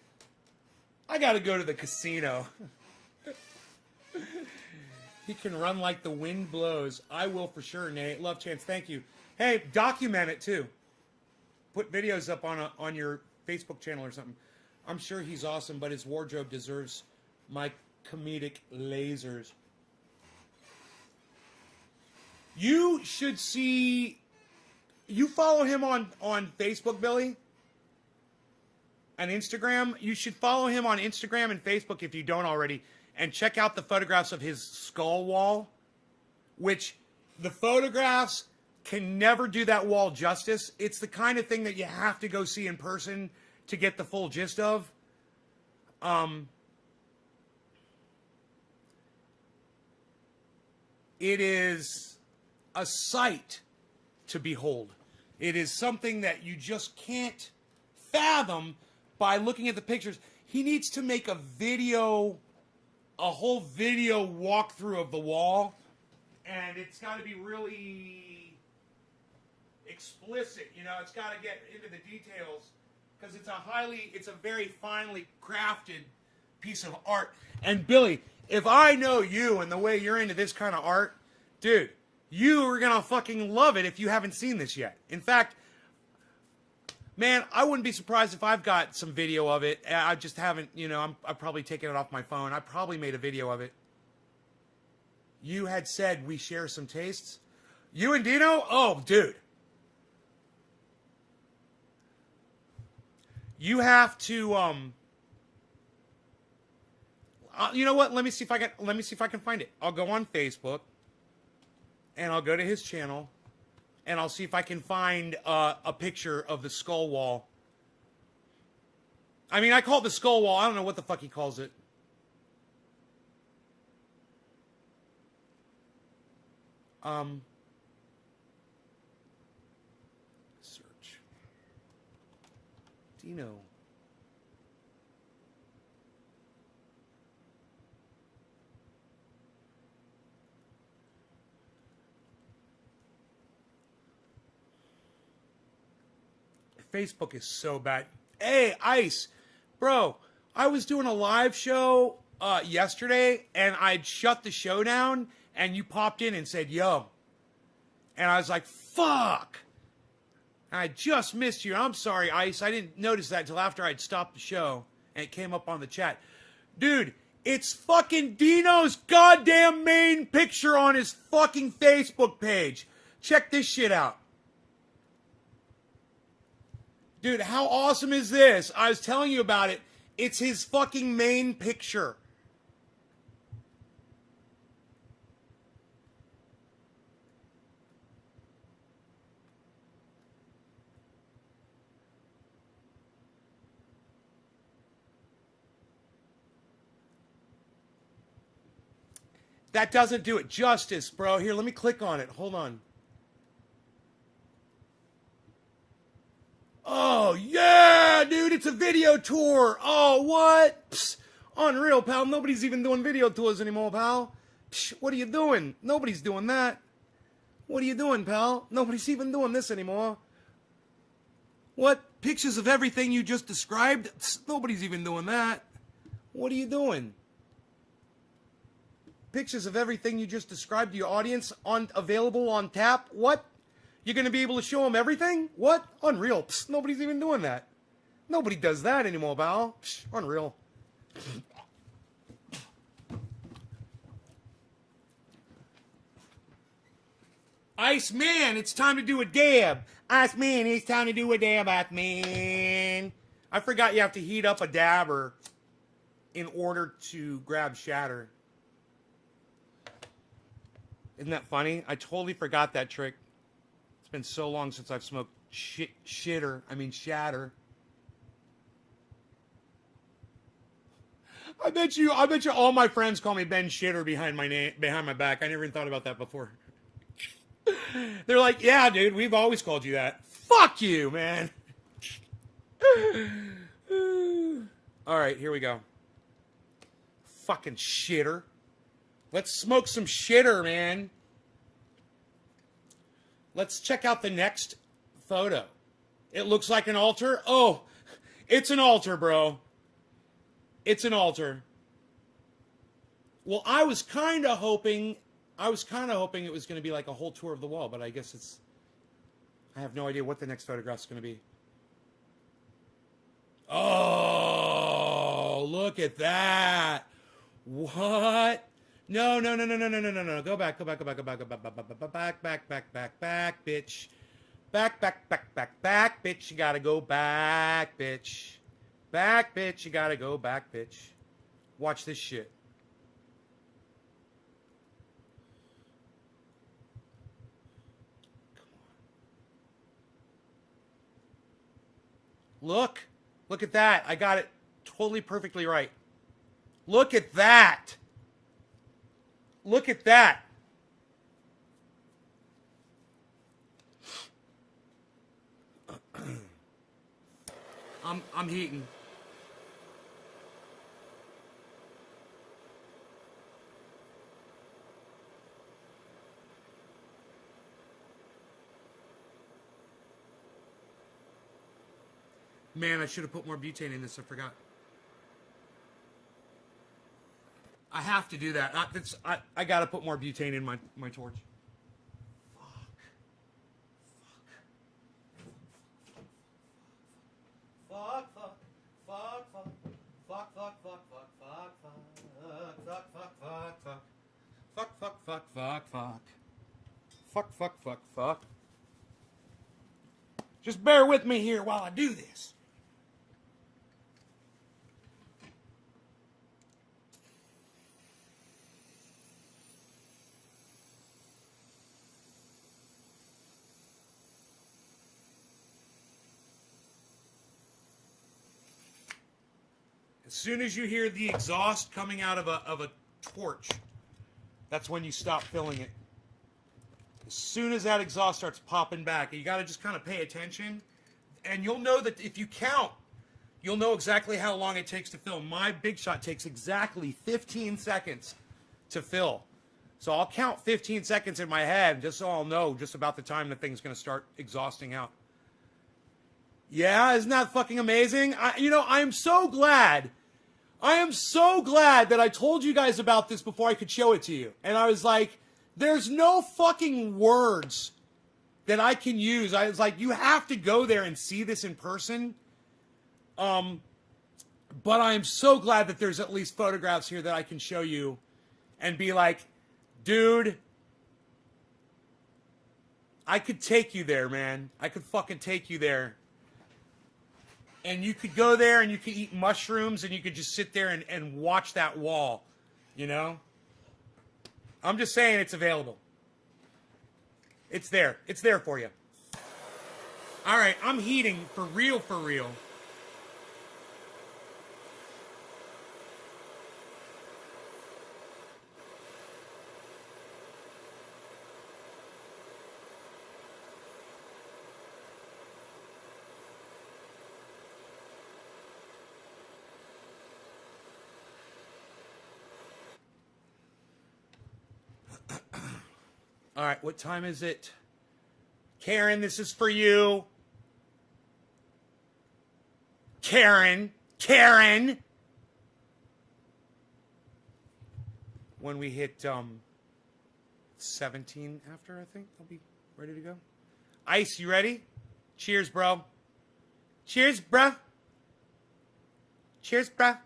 I gotta go to the casino. He can run like the wind blows. I will for sure, Nate. Love Chance, thank you. Hey, document it too. Put videos up on your Facebook channel or something. I'm sure he's awesome, but his wardrobe deserves my comedic lasers. You should see... You follow him on Facebook, Billy? And Instagram? You should follow him on Instagram and Facebook if you don't already. And check out the photographs of his skull wall. Which, the photographs can never do that wall justice. It's the kind of thing that you have to go see in person to get the full gist of. It is a sight to behold. It is something that you just can't fathom by looking at the pictures. He needs to make a whole video walkthrough of the wall, and it's got to be really... explicit. You know, it's got to get into the details because it's a very finely crafted piece of art. And Billy, if I know you and the way you're into this kind of art, dude, you are gonna fucking love it if you haven't seen this yet. In fact, man, I wouldn't be surprised if I've got some video of it. I just haven't, you know, I've probably taken it off my phone. I probably made a video of it. You had said we share some tastes. You and Dino? Oh, dude. You have to, you know what? Let me see if I can find it. I'll go on Facebook, and I'll go to his channel, and I'll see if I can find a picture of the skull wall. I mean, I call it the skull wall. I don't know what the fuck he calls it. Search. Dino. Facebook is so bad. Hey, Ice, bro, I was doing a live show yesterday, and I'd shut the show down, and you popped in and said, yo. And I was like, fuck. I just missed you. I'm sorry, Ice. I didn't notice that until after I'd stopped the show, and it came up on the chat. Dude, it's fucking Dino's goddamn main picture on his fucking Facebook page. Check this shit out. Dude, how awesome is this? I was telling you about it. It's his fucking main picture. That doesn't do it justice, bro. Here, let me click on it. Hold on. Oh, yeah, dude, it's a video tour. Oh, what? Psst, unreal, pal. Nobody's even doing video tours anymore, pal. Psst, what are you doing? Nobody's doing that. What are you doing, pal? Nobody's even doing this anymore. What? Pictures of everything you just described? Psst, nobody's even doing that. What are you doing? Pictures of everything you just described to your audience available on tap? What? You're going to be able to show them everything? What? Unreal. Psst, nobody's even doing that. Nobody does that anymore, pal. Psst, unreal. Iceman, it's time to do a dab. Iceman, it's time to do a dab, Iceman. I forgot you have to heat up a dabber in order to grab shatter. Isn't that funny? I totally forgot that trick. It's been so long since I've smoked shatter. I bet you all my friends call me Ben Shitter behind my back. I never even thought about that before. They're like, yeah, dude, we've always called you that. Fuck you, man. All right, here we go. Fucking shitter. Let's smoke some shitter, man. Let's check out the next photo. It looks like an altar. Oh, it's an altar, bro. It's an altar. Well, I was kind of hoping it was going to be like a whole tour of the wall, but I guess I have no idea what the next photograph's going to be. Oh, look at that. What? No. Go back, bitch. Back, bitch. You gotta go back, bitch. Back, bitch. You gotta go back, bitch. Watch this shit. Come on. Look at that. I got it totally perfectly right. Look at that. Look at that. I'm heating. Man, I should have put more butane in this. I forgot. I have to do that. I got to put more butane in my torch. Fuck. Fuck. Just bear with me here while I do this. As soon as you hear the exhaust coming out of a torch, that's when you stop filling it. As soon as that exhaust starts popping back, you got to just kind of pay attention, and you'll know that if you count, you'll know exactly how long it takes to fill. My Big Shot takes exactly 15 seconds to fill. So I'll count 15 seconds in my head just so I'll know just about the time the thing's going to start exhausting out. Yeah, isn't that fucking amazing? I am so glad. I am so glad that I told you guys about this before I could show it to you. And I was like, there's no fucking words that I can use. I was like, you have to go there and see this in person. But I am so glad that there's at least photographs here that I can show you and be like, dude, I could take you there, man. I could fucking take you there. And you could go there and you could eat mushrooms and you could just sit there and watch that wall, you know? I'm just saying it's available. It's there. It's there for you. All right, I'm heating for real, for real. All right, what time is it? Karen, this is for you. Karen. When we hit 17 after, I think, I'll be ready to go. Ice, you ready? Cheers, bro. Cheers, bruh. Cheers, bruh.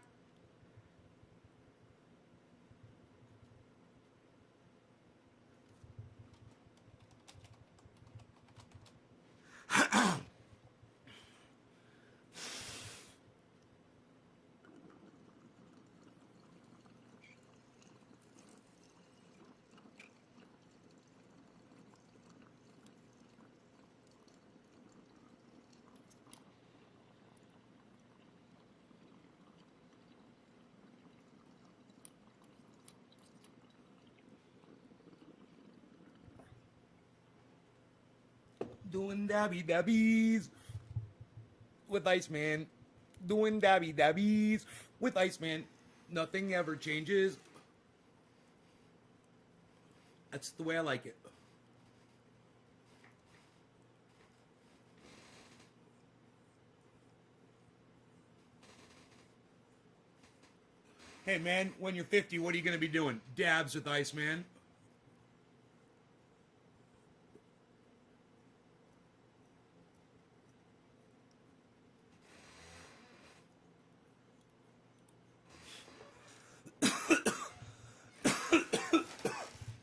Doing dabby dabbies with Iceman. Doing dabby dabbies with Iceman. Nothing ever changes. That's the way I like it. Hey man, when you're 50, what are you going to be doing? Dabs with Iceman.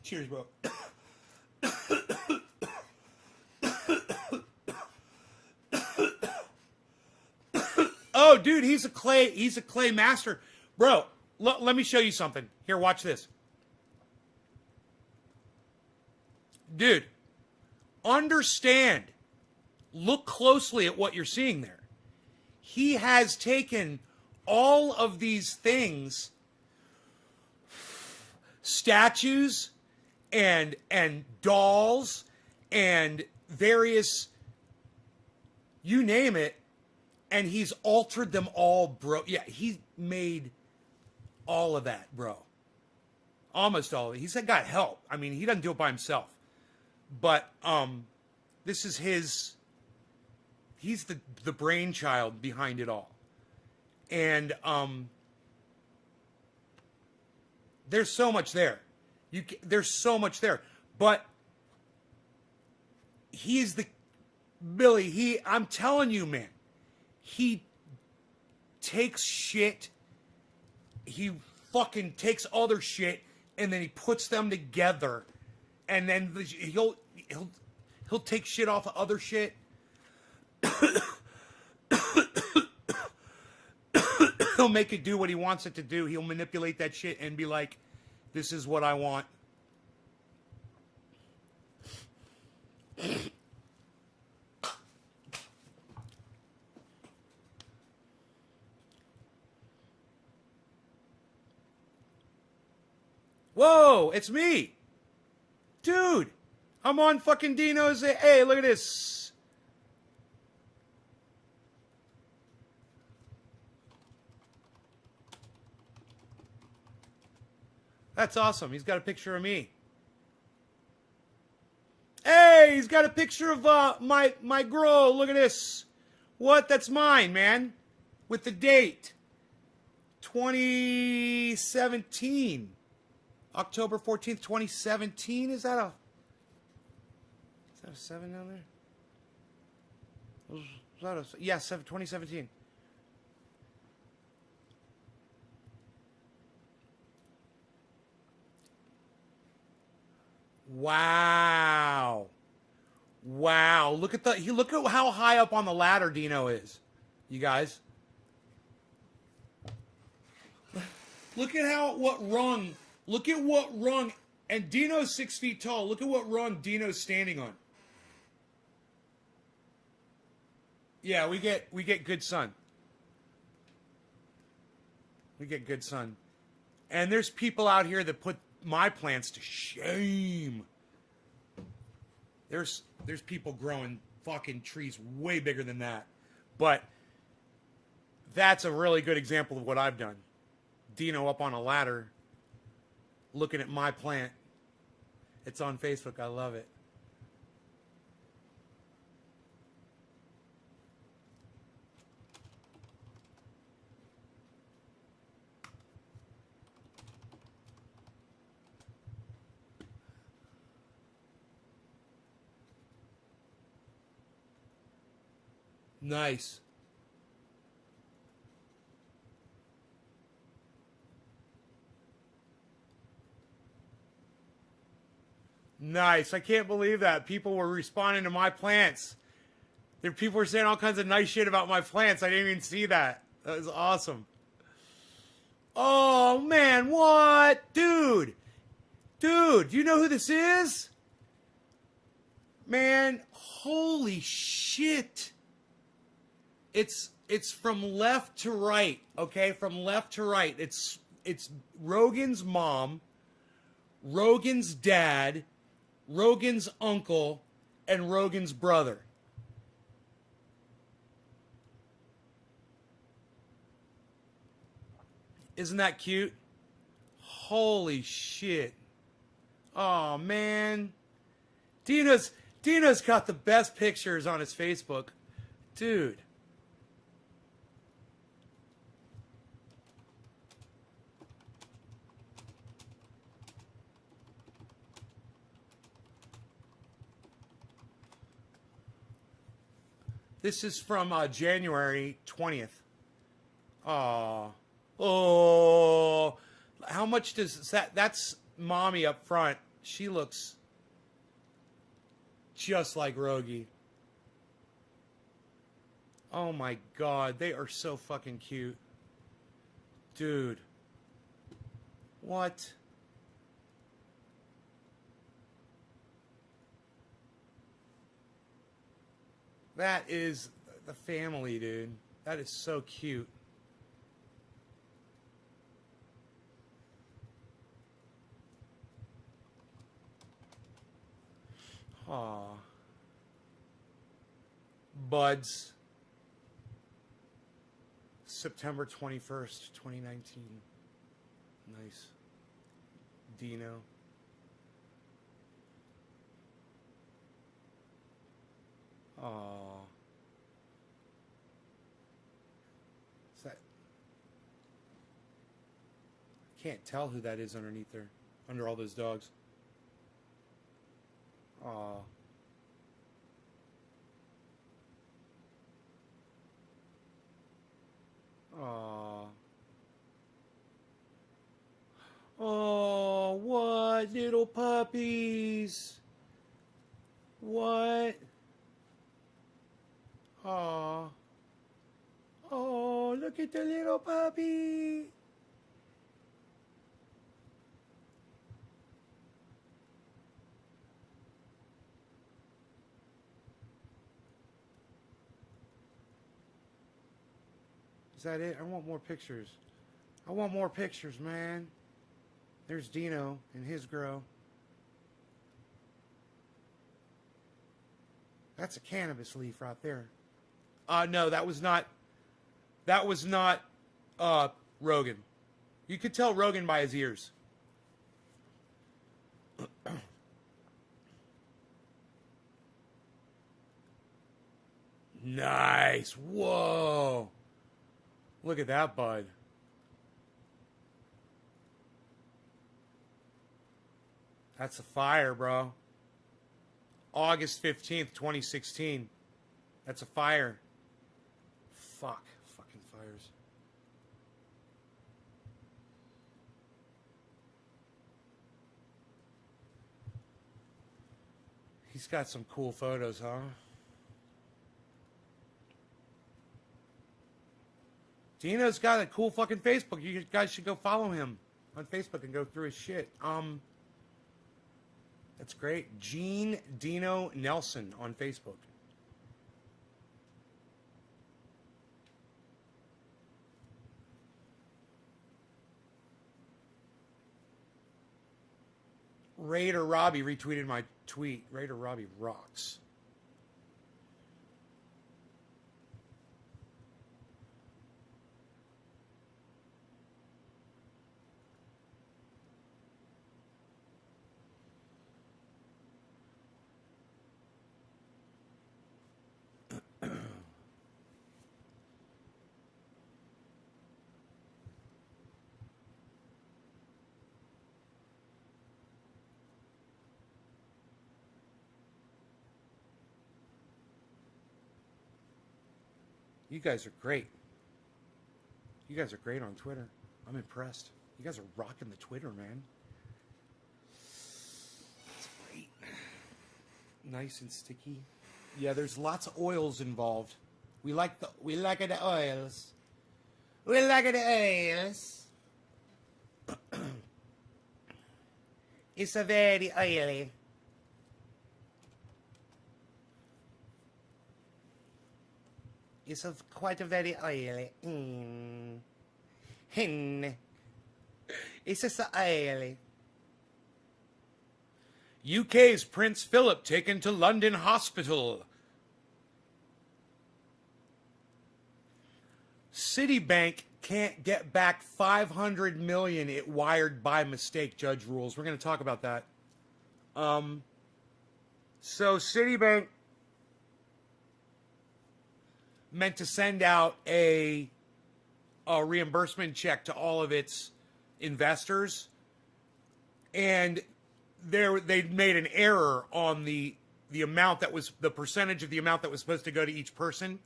Cheers, bro. Oh, dude, he's a clay master. Bro, let me show you something. Here, watch this. Dude, understand. Look closely at what you're seeing there. He has taken all of these things, statues and dolls and various, you name it, and he's altered them all, bro. Yeah, he made all of that, bro. Almost all of it. He's got help. I mean, he doesn't do it by himself. But this is his he's the brainchild behind it all. And there's so much there. There's so much there. But he's the Billy, I'm telling you, man, he takes shit, he fucking takes other shit, and then he puts them together, and then he'll take shit off of other shit. He'll make it do what he wants it to do. He'll manipulate that shit and be like, this is what I want. Whoa, it's me. Dude, I'm on fucking Dino's. Hey, look at this. That's awesome. He's got a picture of me. Hey, he's got a picture of my girl. Look at this. What? That's mine, man. With the date. 2017. October 14th, 2017. Is that a 7 down there? Is that a, yeah, 2017. Wow. Wow. Look at how high up on the ladder Dino is. You guys. Look at what rung. Look at what rung, and Dino's 6 feet tall. Look at what rung Dino's standing on. Yeah, we get good sun. We get good sun. And there's people out here that put my plants to shame. There's people growing fucking trees way bigger than that. But that's a really good example of what I've done. Dino up on a ladder, looking at my plant. It's on Facebook. I love it. Nice. Nice. I can't believe that. People were responding to my plants. People were saying all kinds of nice shit about my plants. I didn't even see that. That was awesome. Oh, man. What? Dude. Dude, do you know who this is? Man, holy shit. It's from left to right, okay? From left to right. It's Rogan's mom, Rogan's dad, Rogan's uncle, and Rogan's brother. Isn't that cute? Holy shit. Oh, man. Dino's got the best pictures on his Facebook. Dude. This is from January 20th. Oh. Oh. How much does that... That's mommy up front. She looks just like Rogie. Oh my God. They are so fucking cute. Dude. What? That is the family, dude. That is so cute. Aw. Buds. September 21st, 2019. Nice. Dino. Aw. Can't tell who that is underneath there, under all those dogs. Aw. Aw. Oh, what? Little puppies. What? Aw. Oh, look at the little puppy. Is that it? I want more pictures. I want more pictures, man. There's Dino and his grow. That's a cannabis leaf right there. No, that was not Rogan. You could tell Rogan by his ears. Nice. Whoa. Look at that bud. That's a fire, bro. August 15th, 2016. That's a fire. Fuck. Fucking fires. He's got some cool photos, huh? Dino's got a cool fucking Facebook. You guys should go follow him on Facebook and go through his shit. That's great. Gene Dino Nelson on Facebook. Raider Robbie retweeted my tweet. Raider Robbie rocks. You guys are great. You guys are great on Twitter. I'm impressed. You guys are rocking the Twitter, man. That's great. Nice and sticky. Yeah, there's lots of oils involved. We like the oils. We like the oils. It's a very oily. It's quite a very oily. It's just oily. UK's Prince Philip taken to London hospital. Citibank can't get back $500 million it wired by mistake, judge rules. We're going to talk about that. So Citibank meant to send out a reimbursement check to all of its investors, and they made an error on the amount that was the percentage of the amount that was supposed to go to each person,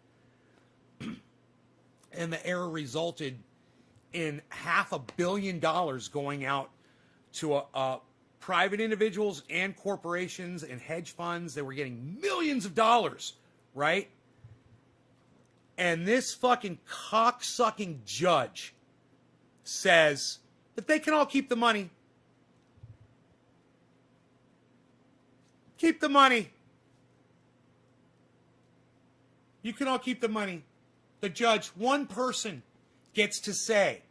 and the error resulted in $500 million going out to private individuals and corporations and hedge funds. They were getting millions of dollars, right? And this fucking cock-sucking judge says that they can all keep the money. Keep the money. You can all keep the money. The judge, one person, gets to say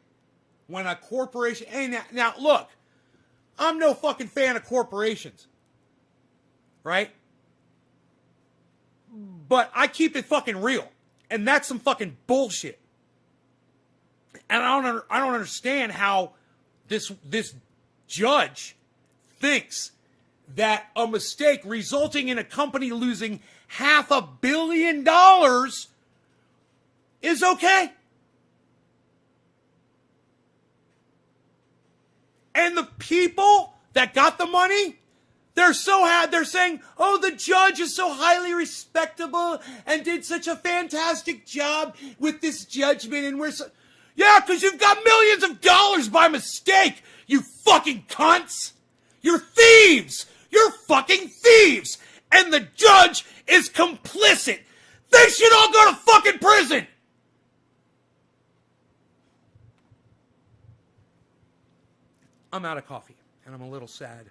when a corporation... Hey, now look, I'm no fucking fan of corporations. Right? But I keep it fucking real. And that's some fucking bullshit. And I don't understand how this judge thinks that a mistake resulting in a company losing $500 million is okay. And the people that got the money, they're so they're saying, oh, the judge is so highly respectable and did such a fantastic job with this judgment. And we're so... Yeah, because you've got millions of dollars by mistake, you fucking cunts. You're thieves. You're fucking thieves. And the judge is complicit. They should all go to fucking prison. I'm out of coffee, and I'm a little sad.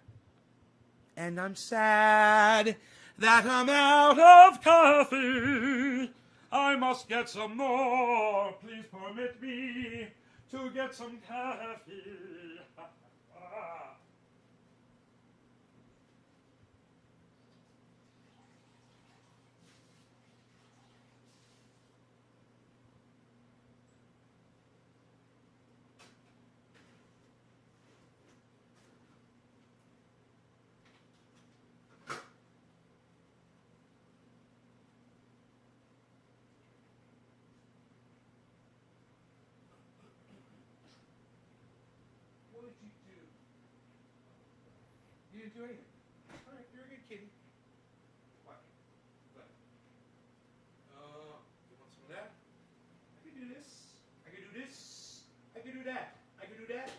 And I'm sad that I'm out of coffee. I must get some more. Please permit me to get some coffee. You didn't do anything. All right, you're a good kitty. What? What? You want some of that? I can do this. I can do this. I can do that. I can do that.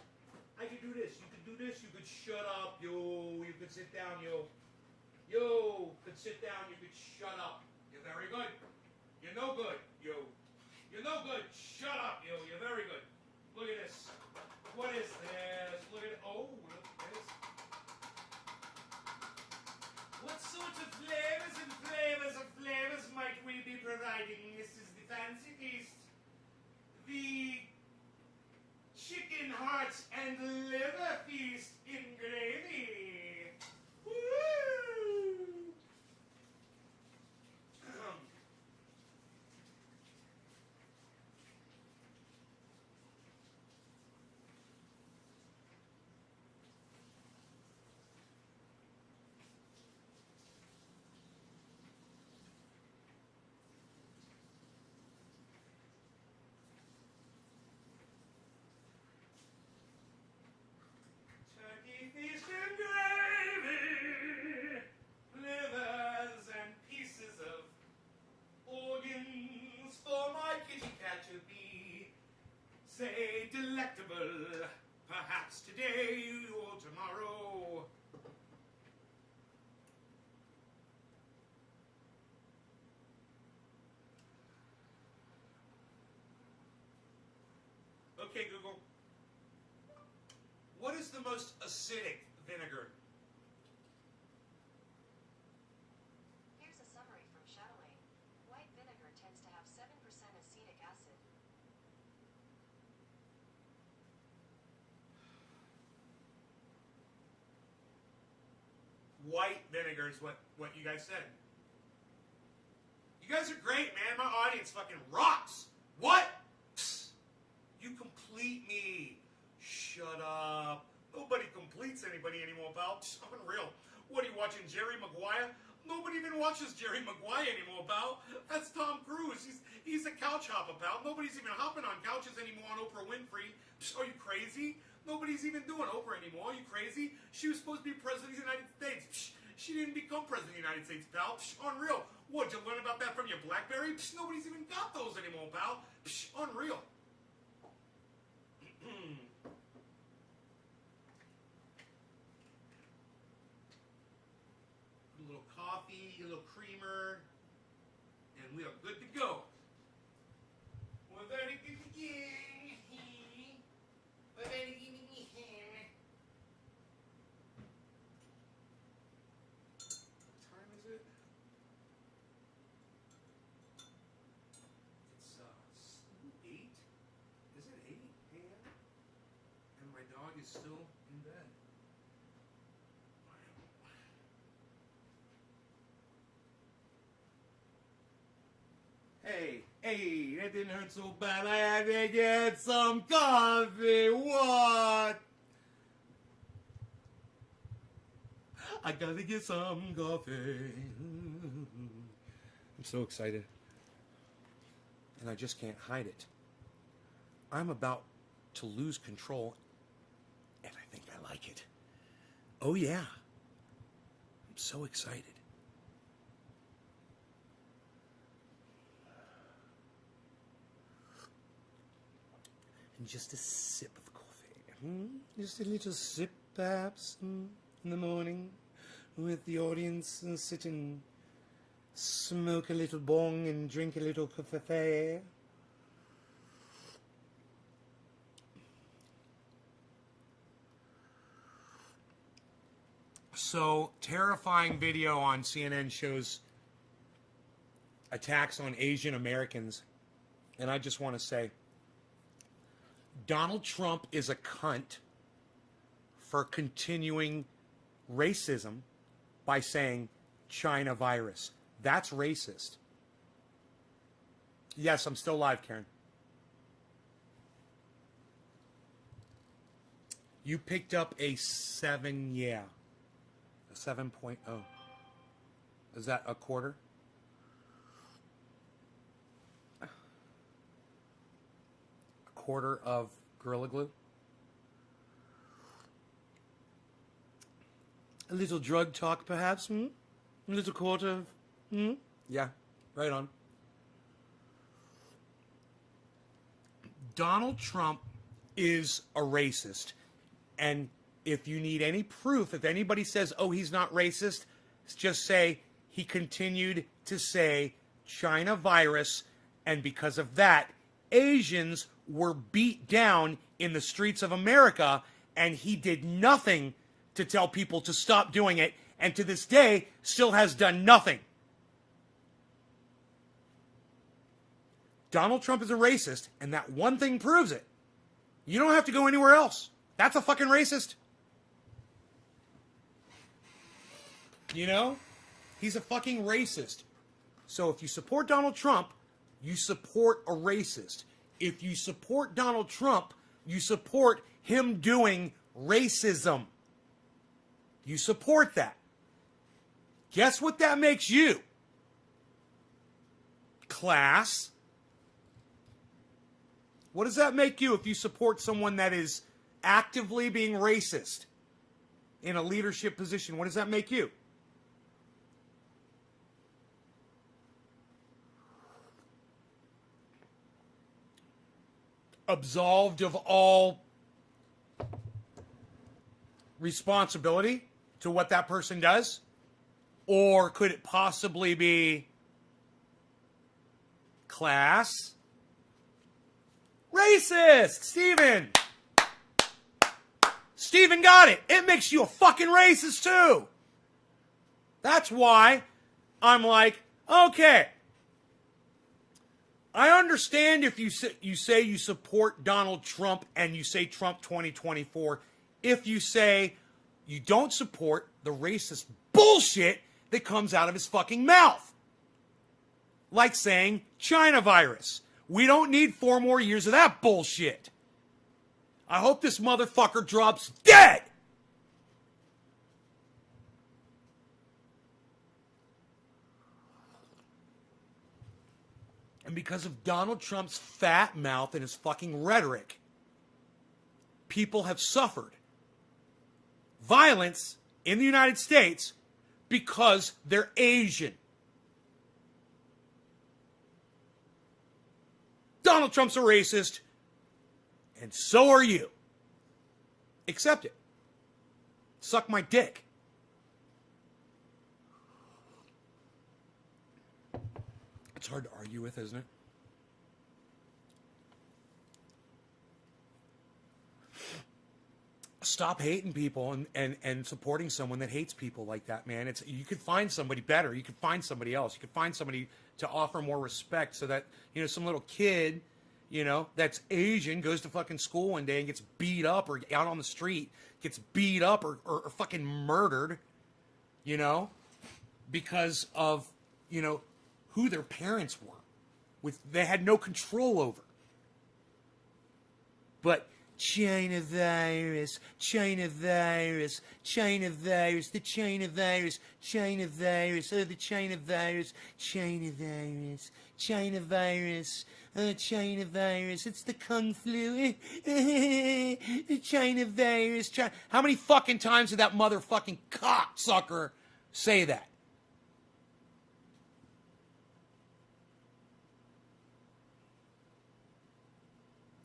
I can do this. You could do this. You could shut up, yo. You could sit down, yo. Yo, could sit down. You could shut up. You're very good. You're no good, yo. You're no good. Shut up, yo. You're very good. Look at this. What is this? Look at it. Oh, look at this. What sorts of flavors might we be providing? This is the fancy feast. The chicken hearts and liver feast in gravy. Woo! Feast and gravy, livers and pieces of organs for my kitty cat to be, say, delectable, perhaps today or tomorrow. Okay, Google. What is the most acidic vinegar? Here's a summary from Chatelaine. White vinegar tends to have 7% acetic acid. White vinegar is what you guys said. You guys are great, man. My audience fucking rocks. What? Psst. You complete me. Shut up. Nobody completes anybody anymore, pal. Psst, unreal. What are you watching, Jerry Maguire? Nobody even watches Jerry Maguire anymore, pal. That's Tom Cruise. He's a couch hopper, pal. Nobody's even hopping on couches anymore on Oprah Winfrey. Psst, are you crazy? Nobody's even doing Oprah anymore. Are you crazy? She was supposed to be president of the United States. Psst, she didn't become president of the United States, pal. Psst, unreal. What, did you learn about that from your BlackBerry? Psst, nobody's even got those anymore, pal. Psst, unreal. A little coffee, a little creamer, and we are good to go. We're very good to go. We're very good to go. What time is it? It's 8. Is it 8 a.m.? And my dog is still in bed. Hey, that didn't hurt so bad. I had to get some coffee. What? I gotta get some coffee. I'm so excited. And I just can't hide it. I'm about to lose control, and I think I like it. Oh, yeah. I'm so excited. And just a sip of coffee. Just a little sip, perhaps, in the morning, with the audience, and sit and smoke a little bong and drink a little coffee. So, terrifying video on CNN shows attacks on Asian Americans. And I just want to say, Donald Trump is a cunt for continuing racism by saying China virus. That's racist. Yes, I'm still live, Karen. You picked up a 7, yeah. A 7.0. Is that a quarter? A quarter of Gorilla Glue? A little drug talk, perhaps? A little quarter of... Yeah, right on. Donald Trump is a racist. And if you need any proof, if anybody says, oh, he's not racist, just say he continued to say China virus, and because of that, Asians were beat down in the streets of America, and he did nothing to tell people to stop doing it, and to this day still has done nothing. Donald Trump is a racist, and that one thing proves it. You don't have to go anywhere else. That's a fucking racist. You know? He's a fucking racist. So if you support Donald Trump, you support a racist. If you support Donald Trump, you support him doing racism. You support that. Guess what that makes you? Class. What does that make you if you support someone that is actively being racist in a leadership position? What does that make you? Absolved of all responsibility to what that person does? Or could it possibly be class? Racist! Steven got it. It makes you a fucking racist too. That's why I'm like, okay. I understand if you say you support Donald Trump and you say Trump 2024. If you say you don't support the racist bullshit that comes out of his fucking mouth. Like saying China virus. We don't need 4 more years of that bullshit. I hope this motherfucker drops dead. And because of Donald Trump's fat mouth and his fucking rhetoric, people have suffered violence in the United States because they're Asian. Donald Trump's a racist, and so are you. Accept it. Suck my dick. It's hard to argue with, isn't it? Stop hating people and supporting someone that hates people like that, man. You could find somebody better. You could find somebody else. You could find somebody to offer more respect so that, some little kid, that's Asian goes to fucking school one day and gets beat up or out on the street, gets beat up or fucking murdered, because of, who their parents were. They had no control over. But China virus, China virus, China virus, the China virus, China virus, oh, the China virus, China virus, China virus, China virus, it's the Kung flu, the China virus, China. How many fucking times did that motherfucking cocksucker say that?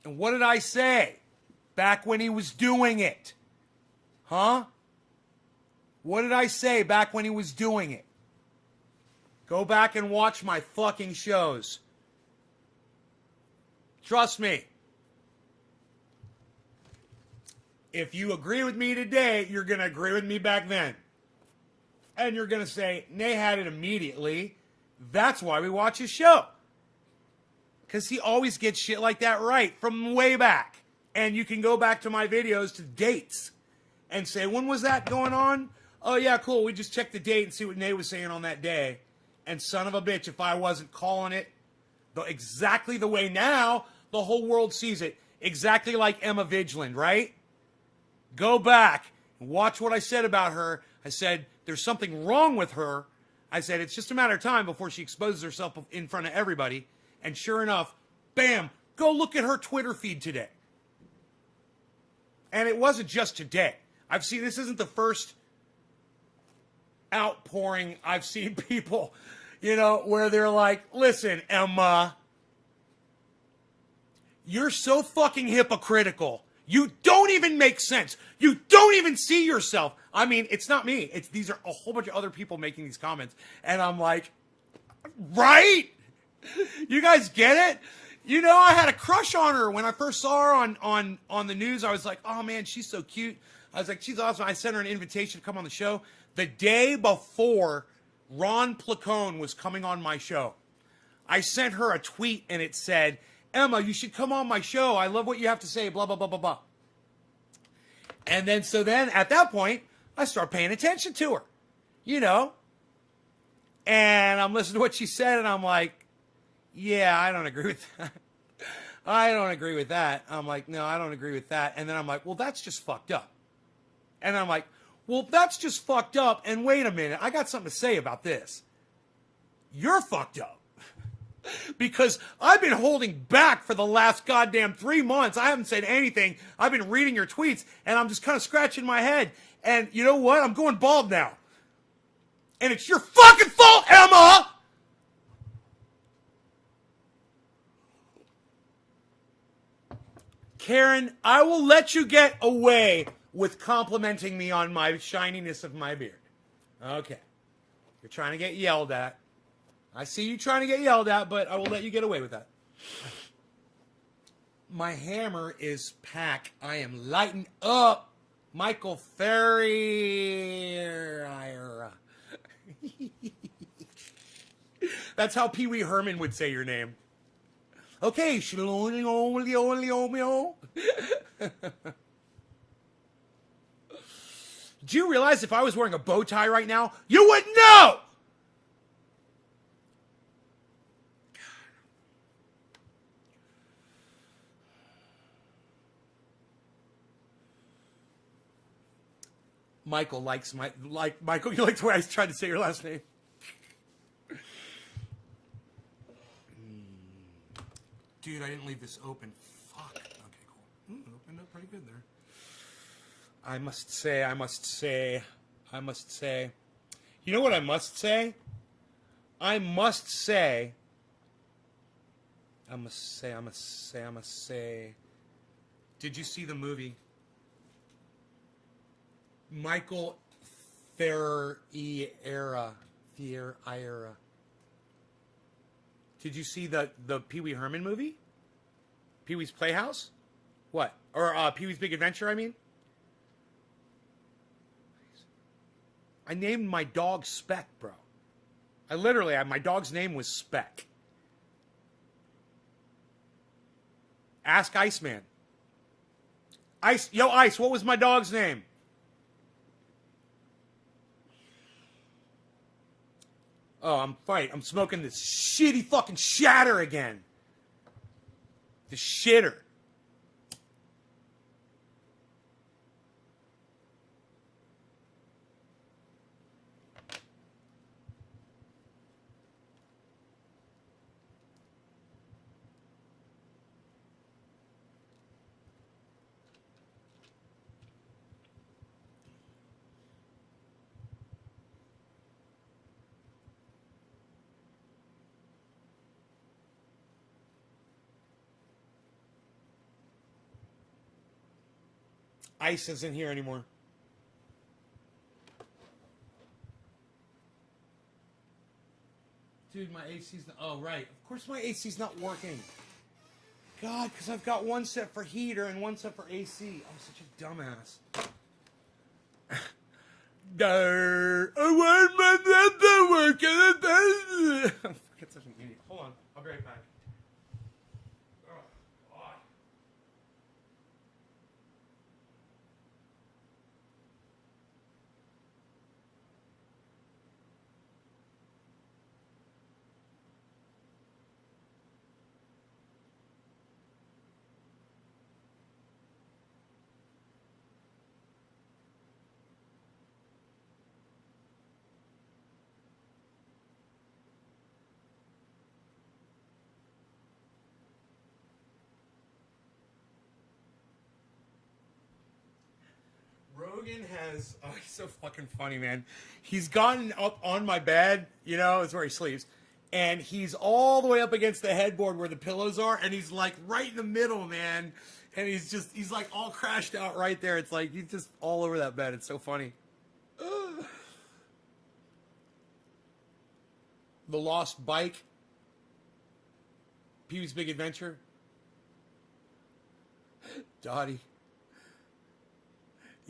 And what did I say back when he was doing it? Huh? What did I say back when he was doing it? Go back and watch my fucking shows. Trust me. If you agree with me today, you're going to agree with me back then. And you're going to say, Nay had it immediately. That's why we watch his show. Because he always gets shit like that right from way back. And you can go back to my videos to dates and say, when was that going on? Oh, yeah, cool. We just checked the date and see what Nay was saying on that day. And son of a bitch, if I wasn't calling it exactly the way now, the whole world sees it. Exactly like Emma Vigeland, right? Go back and watch what I said about her. I said, there's something wrong with her. I said, it's just a matter of time before she exposes herself in front of everybody. And sure enough, bam, go look at her Twitter feed today. And it wasn't just today. I've seen, this isn't the first outpouring I've seen people, where they're like, listen, Emma, you're so fucking hypocritical. You don't even make sense. You don't even see yourself. I mean, it's not me. These are a whole bunch of other people making these comments. And I'm like, right? You guys get it? I had a crush on her when I first saw her on the news. I was like, oh man, she's so cute. I was like, she's awesome. I sent her an invitation to come on the show. The day before Ron Placone was coming on my show, I sent her a tweet and it said, Emma, you should come on my show. I love what you have to say, blah, blah, blah, blah, blah. And then at that point, I start paying attention to her, and I'm listening to what she said and I'm like, yeah, I don't agree with that. I don't agree with that. I'm like, no, I don't agree with that. And then I'm like, well, that's just fucked up. And I'm like, well, that's just fucked up. And wait a minute, I got something to say about this. You're fucked up. Because I've been holding back for the last goddamn 3 months. I haven't said anything. I've been reading your tweets, and I'm just kind of scratching my head. And you know what? I'm going bald now. And it's your fucking fault, Emma! Karen, I will let you get away with complimenting me on my shininess of my beard. Okay. You're trying to get yelled at. I see you trying to get yelled at, but I will let you get away with that. My hammer is packed. I am lighting up. Michael Ferrier. That's how Pee Wee Herman would say your name. Okay, do you realize if I was wearing a bow tie right now, you would know? Michael likes Michael, you like the way I tried to say your last name. Dude, I didn't leave this open. Fuck. Okay, cool. Opened up pretty good there. I must say. You know what I must say? I must say. Did you see the movie? Michael Ferriera. Did you see the Pee Wee Herman movie? Pee Wee's Playhouse? What? Or Pee Wee's Big Adventure, I mean? I named my dog Speck, bro. My dog's name was Speck. Ask Iceman. Ice, what was my dog's name? Oh, I'm smoking this shitty fucking shatter again. The shitter. ice isn't here anymore. Dude, my AC's not... Oh, right. Of course my AC's not working. God, because I've got one set for heater and one set for AC. I'm such a dumbass. I want my net to work. I'm fucking such an idiot. Hold on. I'll be right back. Oh, God. Rogan has, oh, he's so fucking funny, man. He's gotten up on my bed, you know, it's where he sleeps, and he's all the way up against the headboard where the pillows are, and he's like right in the middle, man. And he's like all crashed out right there. It's like he's just all over that bed. It's so funny. Ugh. The Lost Bike. Pee-wee's Big Adventure. Dottie.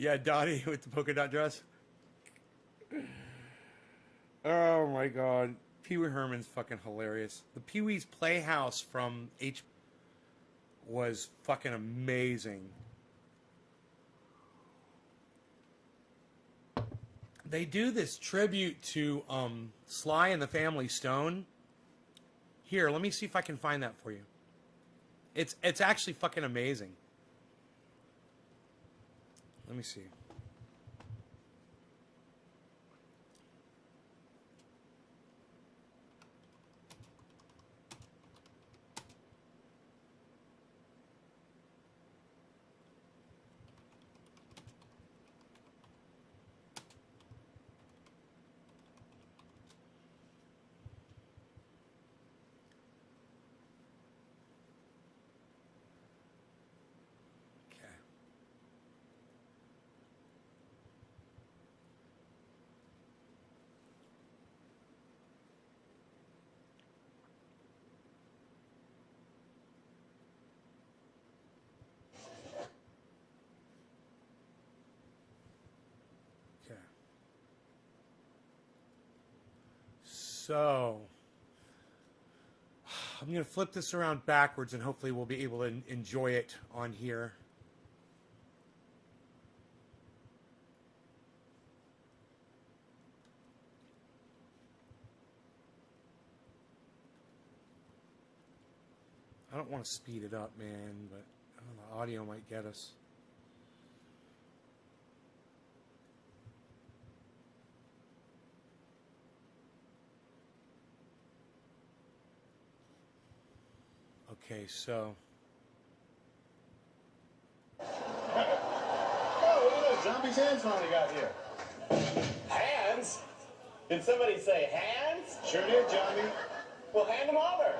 Yeah, Dottie with the polka dot dress. Oh my God. Pee-wee Herman's fucking hilarious. The Pee-wee's Playhouse from H was fucking amazing. They do this tribute to Sly and the Family Stone. Here, let me see if I can find that for you. It's actually fucking amazing. Let me see. So, I'm going to flip this around backwards and hopefully we'll be able to enjoy it on here. I don't want to speed it up, man, but I don't know, the audio might get us. Okay, so. Oh, look at those zombies' hands finally got here. Hands? Did somebody say hands? Sure did, Johnny. Well, hand them over.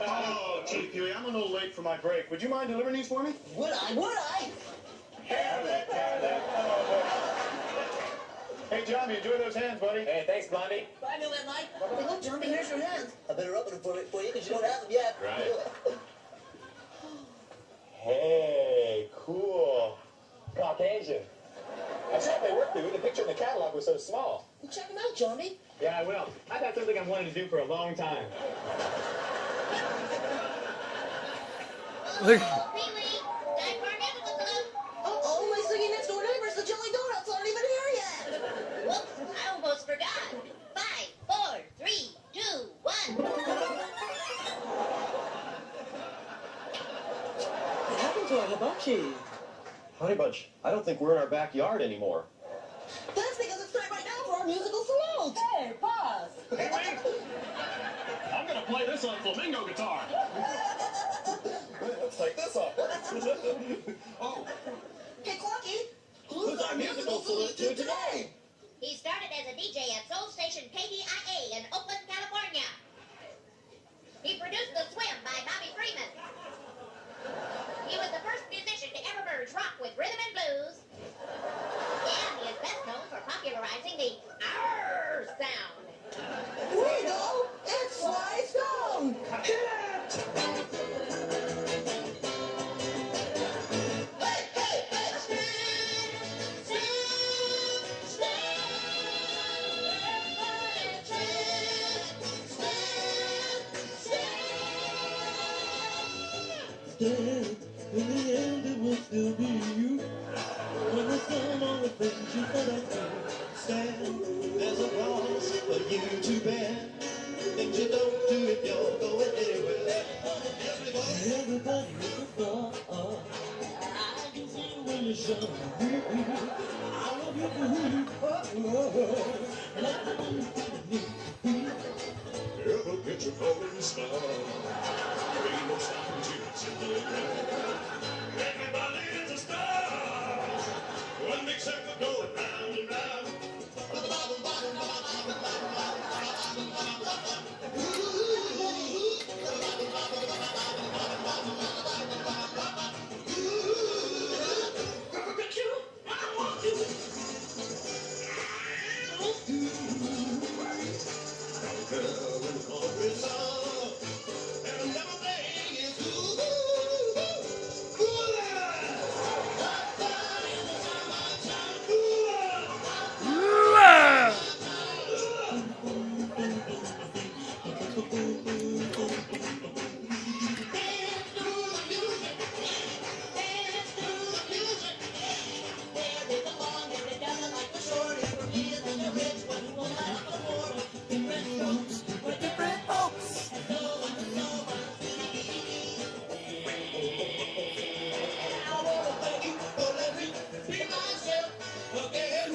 Oh, gee, Pee-wee, I'm a little late for my break. Would you mind delivering these for me? Would I? Would I? Hey, Johnny, enjoy those hands, buddy. Hey, thanks, Blondie. Bye, New Mike. Hey, look, Johnny, here's your hands. I better open them for you because you don't have them yet. Right. Hey, cool. Caucasian. I saw they worked through. The picture in the catalog was so small. Well, check them out, Johnny. Yeah, I will. I've got something I've wanted to do for a long time. Look. Pee-wee, time for our musical club. Uh-oh, my singing next door neighbors, the Jelly Donuts, aren't even here yet. Whoops, I almost forgot. 5, 4, 3, 2, 1. What happened to our hibachi? Honey Bunch, I don't think we're in our backyard anymore. That's because it's time right now for our musical salute. Hey, pause. Hey, wait! I'm gonna play this on flamingo guitar. Let's take this off. Oh. Hey, Clucky, who's our musical salute to today? He started as a DJ at Soul Station KDIA in Oakland, California. He produced The Swim by Bobby Freeman. He was the first musician to ever merge rock understand. In the end, it will still be you. When the sun on the things you cannot stand, there's a cross for you to bear. Things you don't do if you're going anywhere. Everybody is a thought. I can see when you show me. I love you for who you are. And I love you. Ever get your falling star? Ain't no stopping chance in the ground. Everybody is a star. One big circle going round and round.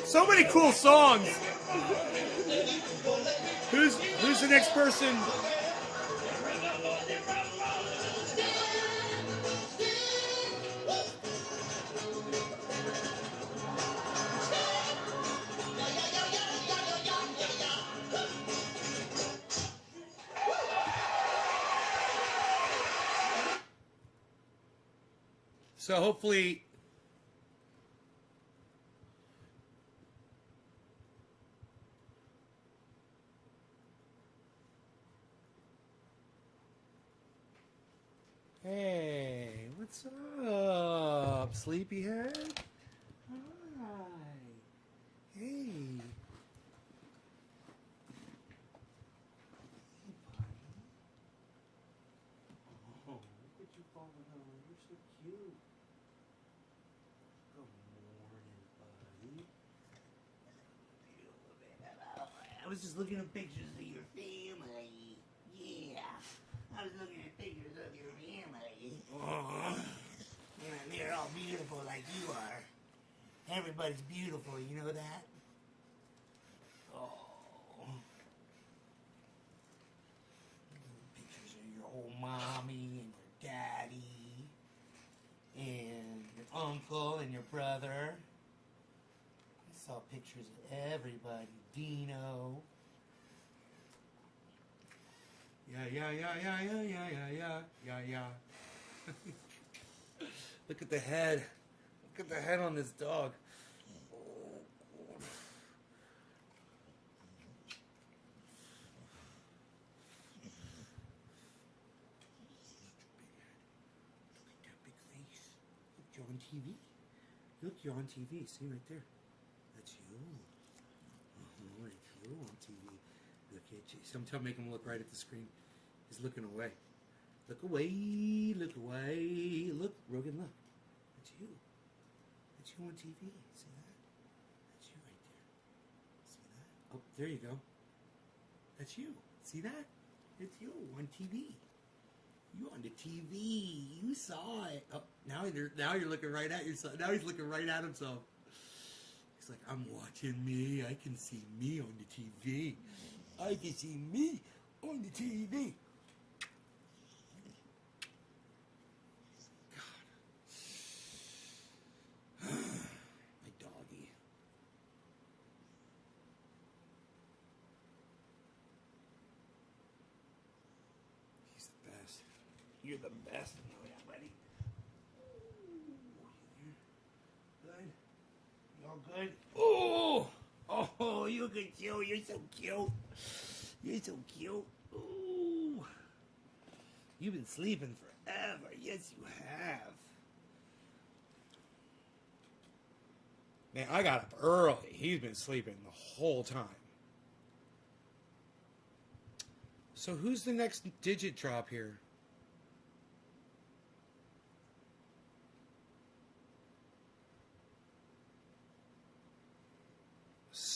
So many cool songs. Who's the next person? So hopefully hey, what's up, sleepyhead? Hi. Hey. Oh, look at you falling over. You're so cute. Good morning, buddy. I was just looking at pictures of your family. Yeah. I was looking at pictures of your family. And they're all beautiful like you are. Everybody's beautiful, you know that? Oh. Pictures of your old mommy and your daddy and your uncle and your brother. I saw pictures of everybody. Dino. Yeah. Look at the head. Look at the head on this dog. You're on TV. Look, you're on TV. See right there. That's you. Oh, it's you on TV. Look at you. Sometimes make him look right at the screen. He's looking away. Look away. Look away. Look, Rogan, look. That's you. That's you on TV. See that? That's you right there. See that? Oh, there you go. That's you. See that? It's you on TV. You on the TV. You saw it. Oh, now you're looking right at yourself. Now he's looking right at himself. He's like, I'm watching me. I can see me on the TV. I can see me on the TV. God. My doggy. He's the best. You're the best. Oh, yeah, buddy. Good. You all good? Oh, you good too. You're so cute. You're so cute. Ooh. You've been sleeping forever. Yes, you have. Man, I got up early. He's been sleeping the whole time. So who's the next digit drop here?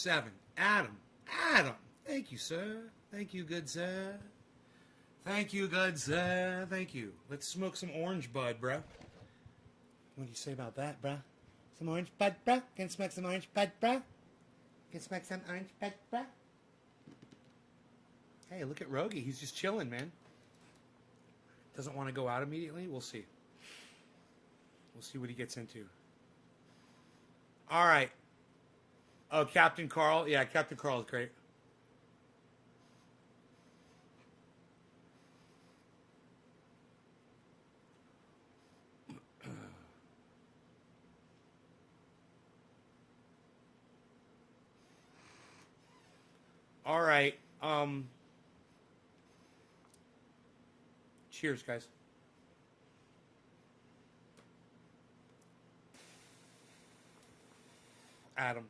7. Adam. Adam. Thank you, sir. Thank you, good sir. Thank you, good sir. Thank you. Let's smoke some orange bud, bro. What do you say about that, bro? Some orange bud, bro? Can smoke some orange bud, bro? Can smoke some orange bud, bro? Hey, look at Rogie. He's just chilling, man. Doesn't want to go out immediately. We'll see. We'll see what he gets into. All right. Oh, Captain Carl. Yeah, Captain Carl is great. All right. Cheers, guys. Adam.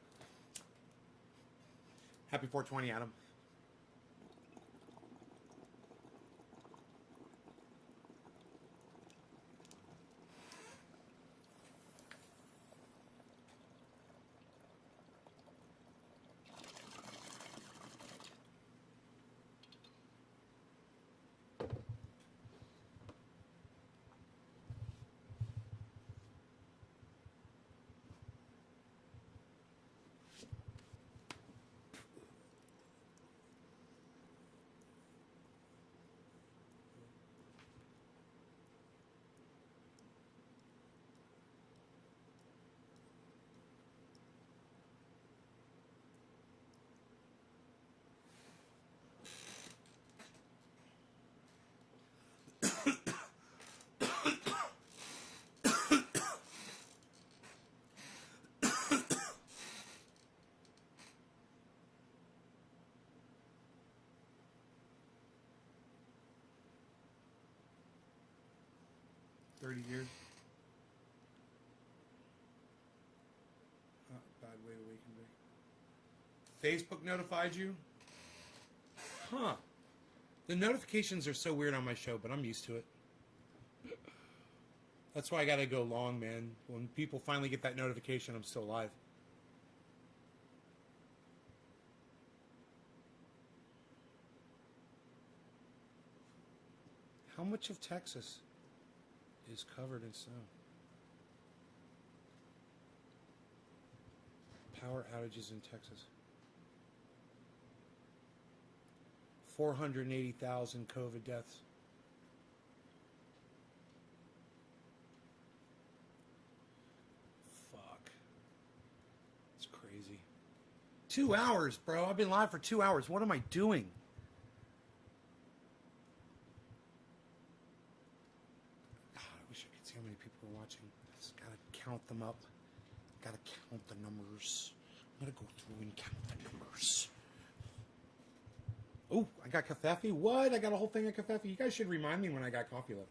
Happy 420, Adam. Years. Oh, bad way to awaken me. Facebook notified you? Huh. The notifications are so weird on my show, but I'm used to it. That's why I gotta go long, man. When people finally get that notification, I'm still alive. How much of Texas is covered in snow? Power outages in Texas. 480,000 COVID deaths. Fuck. It's crazy. 2 hours, bro. I've been live for 2 hours. What am I doing? How many people are watching? Just gotta count them up. Gotta count the numbers. I'm gonna go through and count the numbers. Oh, I got coffee. What? I got a whole thing of coffee. You guys should remind me when I got coffee left.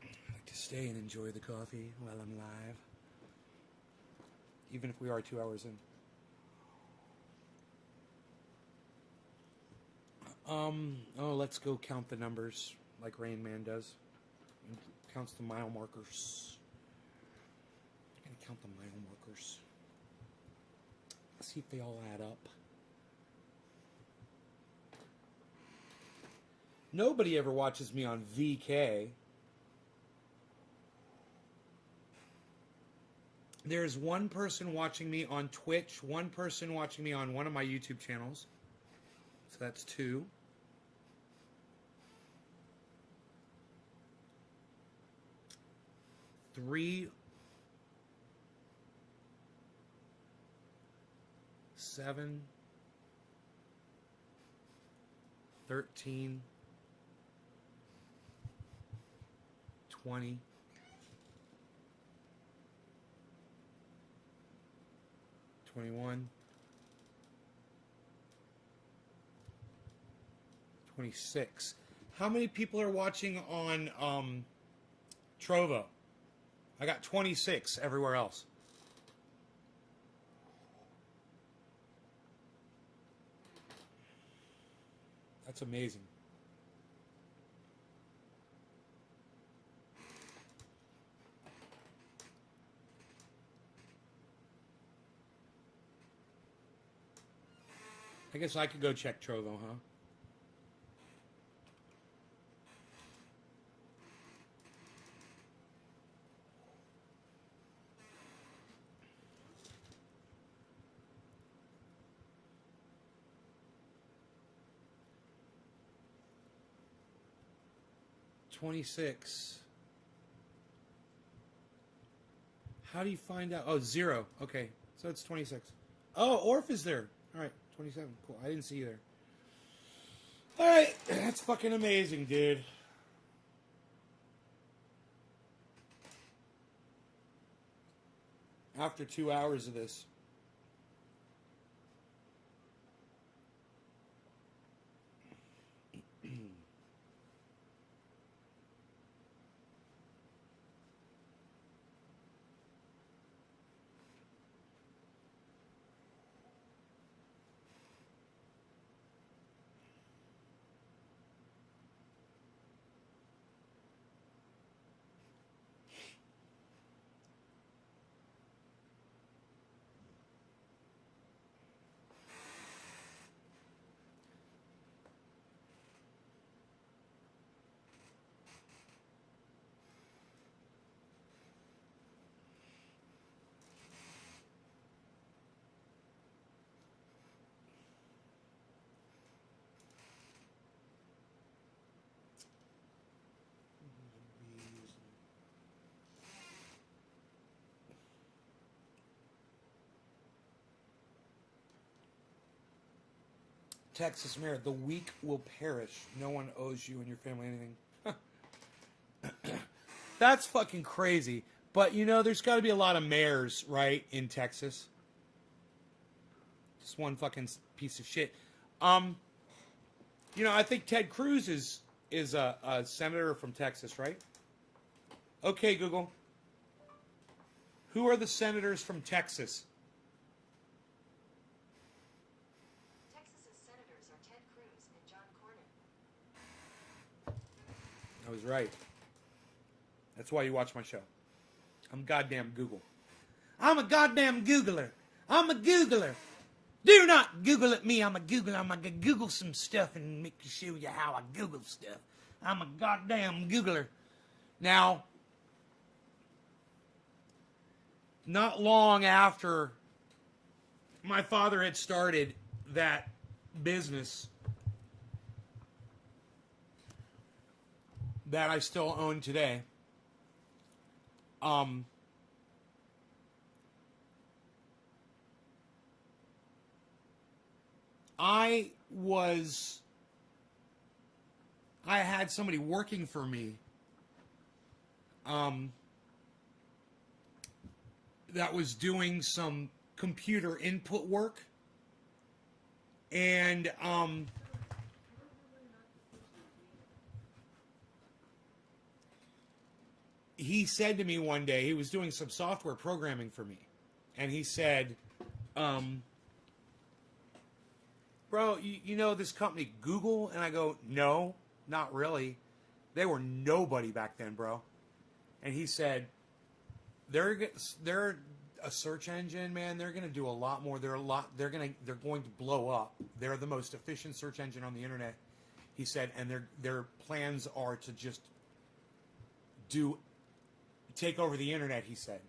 I like to stay and enjoy the coffee while I'm live, even if we are 2 hours in. Oh, let's go count the numbers. Like Rain Man does. And counts the mile markers. I'm going to count the mile markers. See if they all add up. Nobody ever watches me on VK. There's one person watching me on Twitch, one person watching me on one of my YouTube channels. So that's 2. 3, 7, 13, 20, 21, 26. How many people are watching on Trovo? I got 26 everywhere else. That's amazing. I guess I could go check Trovo, huh? $26. How do you find out? Oh, 0. Okay, so it's 26. Oh, Orf is there. All right, 27. Cool. I didn't see you there. All right, that's fucking amazing, dude. After 2 hours of this. Texas Mayor, the weak will perish. No one owes you and your family anything. That's fucking crazy. But, you know, there's got to be a lot of mayors, right, in Texas. Just one fucking piece of shit. You know, I think Ted Cruz is a senator from Texas, right? Okay, Google. Who are the senators from Texas? Texas's senators are Ted Cruz and John Cornyn. I was right. That's why you watch my show. I'm goddamn Google. I'm a goddamn Googler. I'm a Googler. Do not Google at me. I'm a Googler. I'm going to Google some stuff and make you show you how I Google stuff. I'm a goddamn Googler. Now, not long after my father had started that business that I still own today, I had somebody working for me that was doing some computer input work, and he said to me one day, he was doing some software programming for me, and he said, bro, you know this company Google? And I go, no, not really. They were nobody back then, bro. And he said, they're a search engine, man. They're going to do a lot more. They're going to blow up. They're the most efficient search engine on the internet. He said, and their plans are to just take over the internet, he said.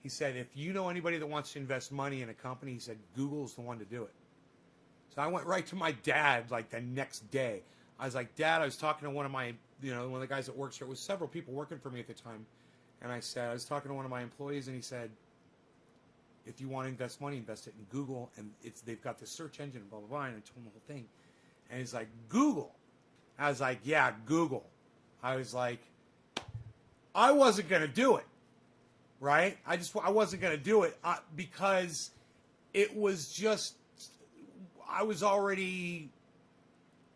He said, if you know anybody that wants to invest money in a company, he said, Google's the one to do it. So I went right to my dad like the next day. I was like, Dad, I was talking to one of my, one of the guys that works here. It was several people working for me at the time. And I said, I was talking to one of my employees, and he said, if you want to invest money, invest it in Google. And they've got this search engine, blah, blah, blah. And I told him the whole thing. And he's like, Google. I was like, yeah, Google. I was like, I wasn't going to do it. Right? I wasn't going to do it because it was just, I was already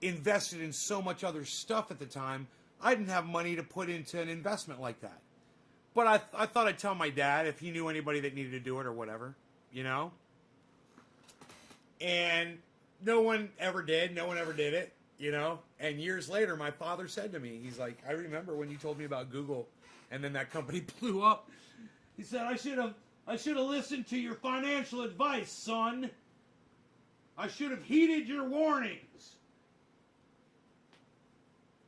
invested in so much other stuff at the time. I didn't have money to put into an investment like that. But I thought I'd tell my dad if he knew anybody that needed to do it or whatever, And no one ever did. No one ever did it, And years later, my father said to me, he's like, I remember when you told me about Google and then that company blew up. He said, I should have listened to your financial advice, son. I should have heeded your warnings.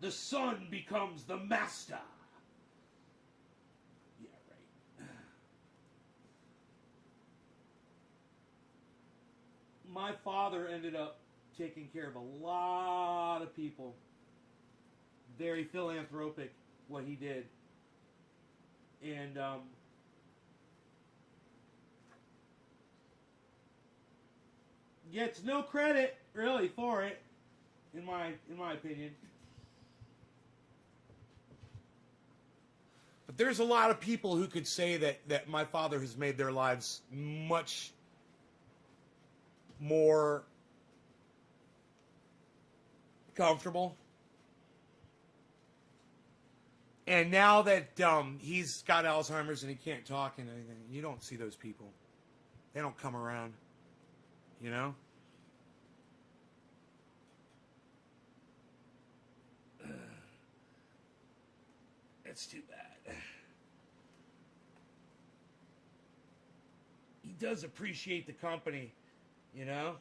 The son becomes the master. Yeah, right. My father ended up taking care of a lot of people. Very philanthropic, what he did. And gets no credit really for it, in my opinion. But there's a lot of people who could say that my father has made their lives much more comfortable. And now that he's got Alzheimer's and he can't talk and anything, you don't see those people. They don't come around, you know? That's too bad. He does appreciate the company, you know?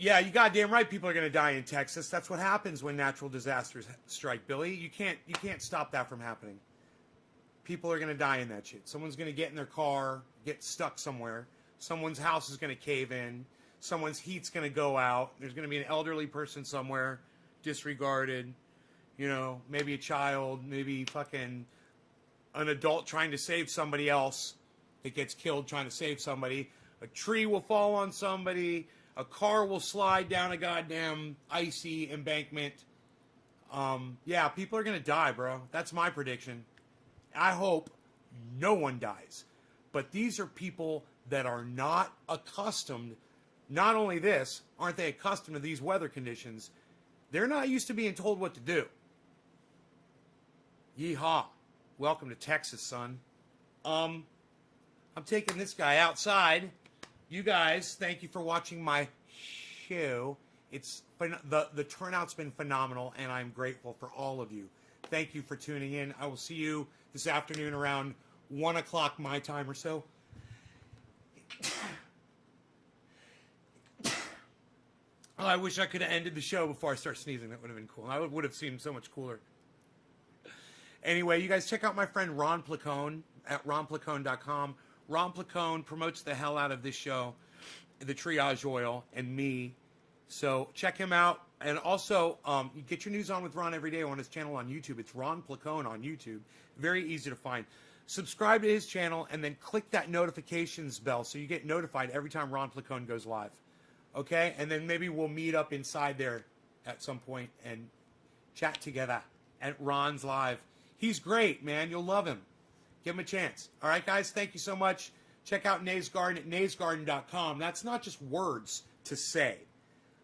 Yeah, you goddamn right. People are going to die in Texas. That's what happens when natural disasters strike, Billy. You can't stop that from happening. People are going to die in that shit. Someone's going to get in their car, get stuck somewhere. Someone's house is going to cave in. Someone's heat's going to go out. There's going to be an elderly person somewhere, disregarded. You know, maybe a child, maybe fucking an adult trying to save somebody else that gets killed trying to save somebody. A tree will fall on somebody. A car will slide down a goddamn icy embankment. Yeah, people are going to die, bro. That's my prediction. I hope no one dies. But these are people that are not accustomed. Not only this, aren't they accustomed to these weather conditions? They're not used to being told what to do. Yeehaw. Welcome to Texas, son. I'm taking this guy outside. You guys, thank you for watching my show. It's the turnout's been phenomenal, and I'm grateful for all of you. Thank you for tuning in. I will see you this afternoon around 1 o'clock my time or so. Oh, I wish I could have ended the show before I start sneezing. That would have been cool. I would have seemed so much cooler. Anyway, you guys check out my friend Ron Placone at ronplacone.com. Ron Placone promotes the hell out of this show, the Triage Oil, and me. So check him out. And also, you get your news on with Ron every day on his channel on YouTube. It's Ron Placone on YouTube. Very easy to find. Subscribe to his channel and then click that notifications bell so you get notified every time Ron Placone goes live. Okay? And then maybe we'll meet up inside there at some point and chat together at Ron's Live. He's great, man. You'll love him. Give him a chance. All right, guys, thank you so much. Check out Nays Garden at naysgarden.com. That's not just words to say.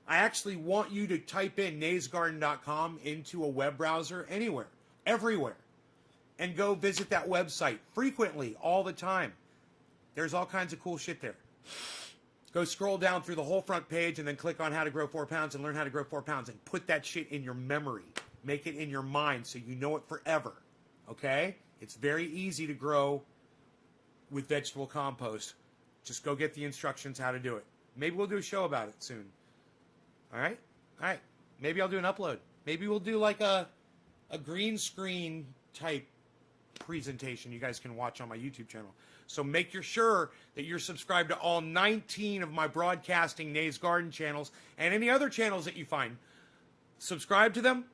I actually want you to type in naysgarden.com into a web browser anywhere, everywhere, and go visit that website frequently, all the time. There's all kinds of cool shit there. Go scroll down through the whole front page and then click on how to grow 4 pounds and learn how to grow 4 pounds and put that shit in your memory. Make it in your mind so you know it forever. Okay? It's very easy to grow with vegetable compost. Just go get the instructions how to do it. Maybe we'll do a show about it soon. All right? All right. Maybe I'll do an upload. Maybe we'll do like a green screen type presentation you guys can watch on my YouTube channel. So make sure that you're subscribed to all 19 of my broadcasting Nays Garden channels and any other channels that you find. Subscribe to them.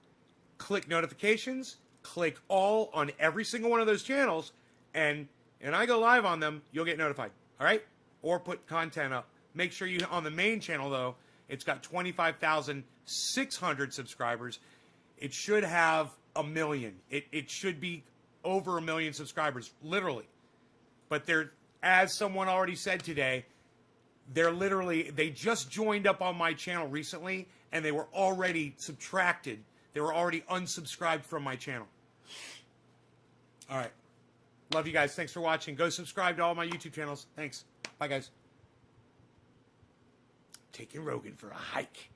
Click notifications. Click all on every single one of those channels, and I go live on them, you'll get notified, all right? Or put content up. Make sure you, on the main channel, though, it's got 25,600 subscribers. It should have 1 million. It should be over 1 million subscribers, literally. But they're, as someone already said today, they just joined up on my channel recently, and they were already subtracted. They were already unsubscribed from my channel. All right. Love you guys. Thanks for watching. Go subscribe to all my YouTube channels. Thanks. Bye, guys. Taking Rogan for a hike.